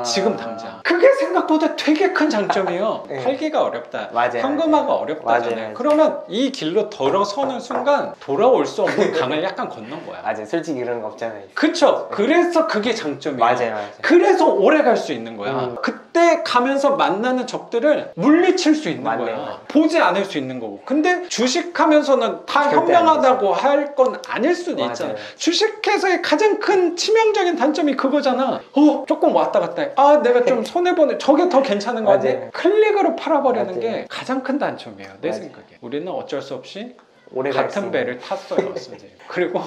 지금 당장. 그게 생각보다 되게 큰 장점이에요. 팔기가 어렵다. 맞아요. 현금화가 어렵다잖아요. 맞아요. 그러면 이 길로 돌아서는 순간 돌아올 수 없는 강을 약간 건넌 거야. 맞아요. 솔직히 이런 거 없잖아요. 그쵸? 그래서 그게 장점이에요. 맞아요. 그래서 오래 갈 수 있는 거야. 그때 가면서 만나는 적들을 물리칠 수 있는 맞네요. 거야. 보지 않을 수 있는 거고. 근데 주식하면서 다 절대 현명하다고 할 건 아닐 수도 맞아요. 있잖아. 주식회사의 가장 큰 치명적인 단점이 그거잖아. 조금 왔다 갔다 해. 내가 좀 손해보네. 저게 더 괜찮은 거 같아. 맞아요. 클릭으로 팔아버리는 맞아요. 게 가장 큰 단점이에요. 내 맞아요. 생각에. 우리는 어쩔 수 없이 오래 갈 수 같은 있는. 배를 탔어요. 선생님. 그리고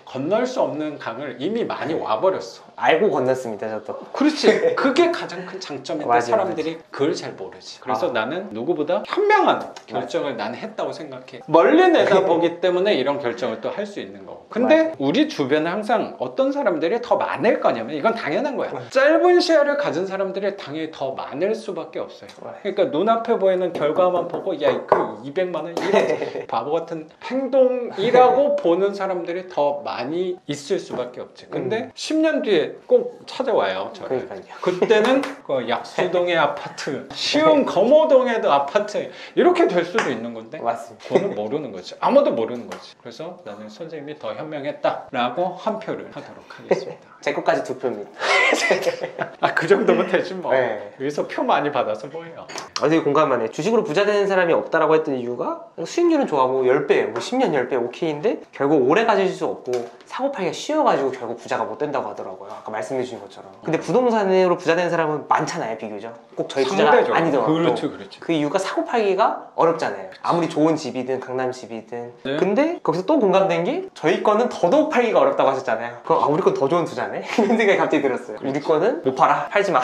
건널 수 없는 강을 이미 많이 와버렸어. 알고 건넜습니다, 저도. 그렇지. 그게 가장 큰 장점인데 맞아요, 사람들이 그걸 잘 모르지. 그래서 나는 누구보다 현명한 결정을 나는 했다고 생각해. 멀리 내다보기 때문에 이런 결정을 또 할 수 있는 거고. 근데 맞아요. 우리 주변에 항상 어떤 사람들이 더 많을 거냐면 이건 당연한 거야. 짧은 시야를 가진 사람들이 당연히 더 많을 수밖에 없어요. 그러니까 눈앞에 보이는 결과만 보고 그 200만 원 이런 바보 같은 행동이라고 보는 사람들이 더 많이 있을 수밖에 없지. 근데 10년 뒤에 꼭 찾아와요. 저를. 그러니까요. 그때는 그 약수동의 아파트, 시흥 검호동에도 아파트 이렇게 될 수도 있는 건데 맞습니다. 그거는 모르는 거지. 아무도 모르는 거지. 그래서 나는 선생님이 더 현명했다라고 한 표를 하도록 하겠습니다. 제 것까지 2표입니다. 그 정도면 되지 뭐. 네. 여기서 표 많이 받아서 뭐예요. 되게 공감하네. 주식으로 부자 되는 사람이 없다라고 했던 이유가 수익률은 좋아, 뭐 10배, 뭐 10년 10배 오케이인데 결국 오래 가질 수 없고 사고 팔기가 쉬워가지고 결국 부자가 못 된다고 하더라고요. 아까 말씀해 주신 것처럼. 근데 부동산으로 부자 되는 사람은 많잖아요, 비교적. 꼭 저희 투자가 상대적으로. 아니더라도. 그렇지. 그 이유가 사고 팔기가 어렵잖아요. 아무리 좋은 집이든 강남 집이든. 네. 근데 거기서 또 공감된 게 저희 거는 더더욱 팔기가 어렵다고 하셨잖아요. 그럼 우리 건 더 좋은 투자네? 이런 생각이 갑자기 들었어요. 우리 거는 못 팔아, 팔지 마.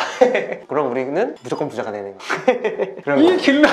그럼 우리는 무조건 부자가 되는 거. 이 길로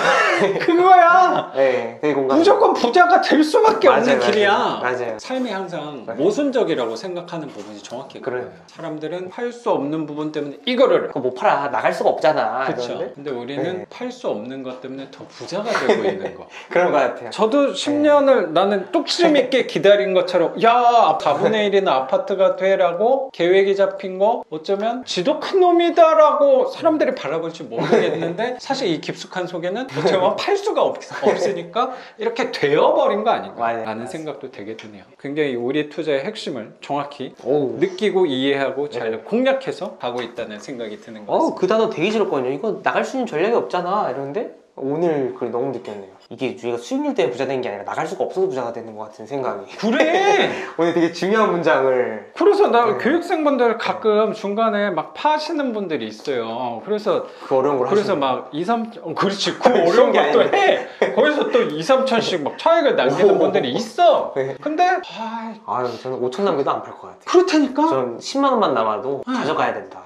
그거야. 네, 되게 공감. 무조건 부자가 될 수밖에 없는 맞아요, 길이야. 맞아요. 삶이 항상 맞아요. 모순적이라고 생각하는 부분이 정확히 그래요. 그거예요. 사람들은 팔 수 없는 부분 때문에 이거를 그거 못 팔아, 나갈 수가 없잖아. 그렇죠. 이러는데? 근데 우리는 네. 팔 수 없는 것 때문에 더 부자가 되고 있는 거. 그런 것 같아요. 저도 10년을 나는 뚝심 있게 기다린 것처럼 4분의 1이나 아파트가 되라고 계획이 잡힌 거 어쩌면 지도 큰 놈이다라고 사람들이 바라볼지 모르겠는데 사실 이 깊숙한 속에는 어떻게 보면 팔 수가 없으니까 이렇게 되어버린 거 아닌가 맞아요. 라는 생각도 되게 드네요. 굉장히 우리 투자의 핵심을 정확히 오. 느끼고 이해하고 잘 공략해서 가고 있다는 생각이 드는 것 같습니다. 그 단어 되게 싫었거든요. 이거 나갈 수 있는 전략이 없잖아. 이러는데 오늘 그걸 너무 느꼈네요. 이게 우리가 수익률 때문에 부자 된 게 아니라 나갈 수가 없어서 부자가 되는 것 같은 생각이. 그래. 오늘 되게 중요한 문장을. 그래서 나 교육생분들 가끔 중간에 막 파시는 분들이 있어요. 그래서 그 어려운 걸 그래서 하시는 막 2, 3, 그렇지. 그 쉬운 어려운 게 것도 해. 거기서 또 2, 3천씩 막 차익을 남기는 오. 분들이 있어. 네. 근데 아유, 저는 5천 남겨도 안 팔 것 같아요. 그렇다니까. 전 10만 원만 남아도 가져가야 된다.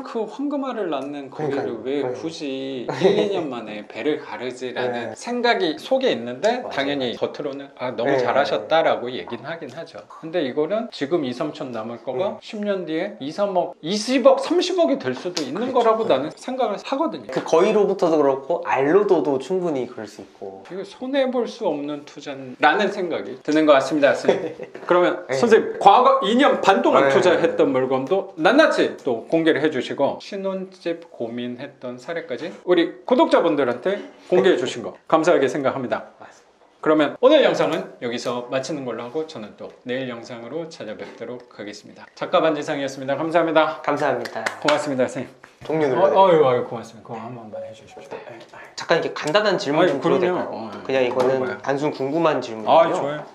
그 황금알을 낳는 거기를 그러니까요. 왜 네. 굳이 1, 2년 만에 배를 가르지라는 네. 생각이 속에 있는데 맞아요. 당연히 겉으로는 너무 네. 잘하셨다라고 얘기는 하긴 하죠. 근데 이거는 지금 2, 3천 남을 거가 10년 뒤에 2, 3억, 20억, 30억이 될 수도 있는 그렇죠. 거라고 네. 나는 생각을 하거든요. 그 거의로부터도 그렇고 알로도도 충분히 그럴 수 있고. 이거 손해볼 수 없는 투자라는 생각이 드는 것 같습니다. 선생님. 그러면 네. 선생님 과거 2년 반 동안 네. 투자했던 물건도 낱낱이 또 공개를 해주시고 신혼집 고민했던 사례까지 우리 구독자분들한테 공개해 주신 거 감사하게 생각합니다. 맞습니다. 그러면 오늘 영상은 여기서 마치는 걸로 하고 저는 또 내일 영상으로 찾아뵙도록 하겠습니다. 작가 반지상이었습니다. 감사합니다. 감사합니다. 고맙습니다, 선생님. 종료 눌러드릴게요. 아유, 고맙습니다. 그거 한 번만 해주십시오. 잠깐 이렇게 간단한 질문 아니, 좀 드려도 그럼요. 될까요? 그냥 이거는 물어봐요. 단순 궁금한 질문이에요. 좋아요.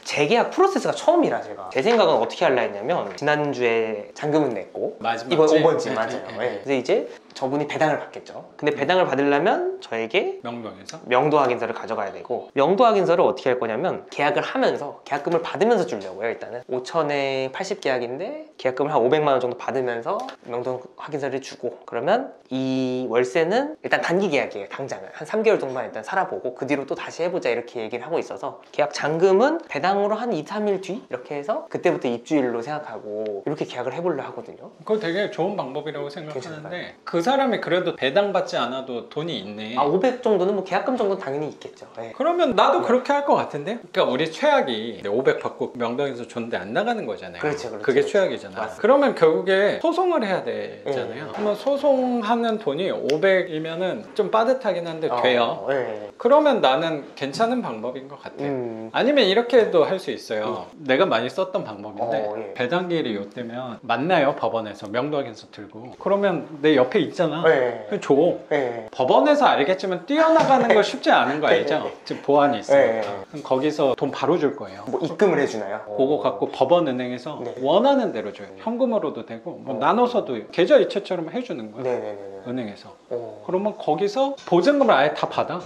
재계약 프로세스가 처음이라 제가 제 생각은 어떻게 하려 했냐면 지난주에 잔금은 냈고 마지막 이번 주에? 5번째 네, 맞아요. 네, 네. 네. 그래서 이제 저분이 배당을 받겠죠. 근데 배당을 받으려면 저에게 명동에서 명도 확인서를 가져가야 되고 명도 확인서를 어떻게 할 거냐면 계약을 하면서 계약금을 받으면서 주려고요. 일단은 5천에 80계약인데 계약금을 한 500만 원 정도 받으면서 명도 확인서를 주고 그러면 이 월세는 일단 단기 계약이에요. 당장은 한 3개월 정도만 일단 살아보고 그 뒤로 또 다시 해보자 이렇게 얘기를 하고 있어서 계약 잔금은 배당으로 한 2, 3일 뒤 이렇게 해서 그때부터 입주일로 생각하고 이렇게 계약을 해보려 하거든요. 그거 되게 좋은 방법이라고 생각하는데 괜찮을까요? 그 사람이 그래도 배당받지 않아도 돈이 있네. 500 정도는 뭐 계약금 정도는 당연히 있겠죠. 네. 그러면 나도 그렇게 할 것 같은데? 그러니까 우리 최악이 500 받고 명동에서 줬는데 안 나가는 거잖아요. 그렇죠. 그게 그렇죠. 최악이잖아. 맞습니다. 그러면 결국에 소송을 해야 되잖아요. 네. 그러면 소송하는 돈이 500이면은 좀 빠듯하긴 한데 돼요. 네. 그러면 나는 괜찮은 방법인 것 같아. 아니면 이렇게도 할 수 있어요. 내가 많이 썼던 방법인데 예. 배당기일이 요때면 만나요 법원에서 명도확인서 들고 그러면 내 옆에 있잖아. 네. 그냥 줘. 네. 법원에서 알겠지만 뛰어나가는 거 쉽지 않은 거 알죠? 지금 보안이 있으니까. 네. 그럼 거기서 돈 바로 줄 거예요. 뭐 입금을 해주나요? 그거 갖고 법원은행에서 네. 원하는 대로 줘요. 현금으로도 되고 뭐 나눠서도 계좌 이체처럼 해주는 거예요. 네네네. 은행에서. 오. 그러면 거기서 보증금을 아예 다 받아.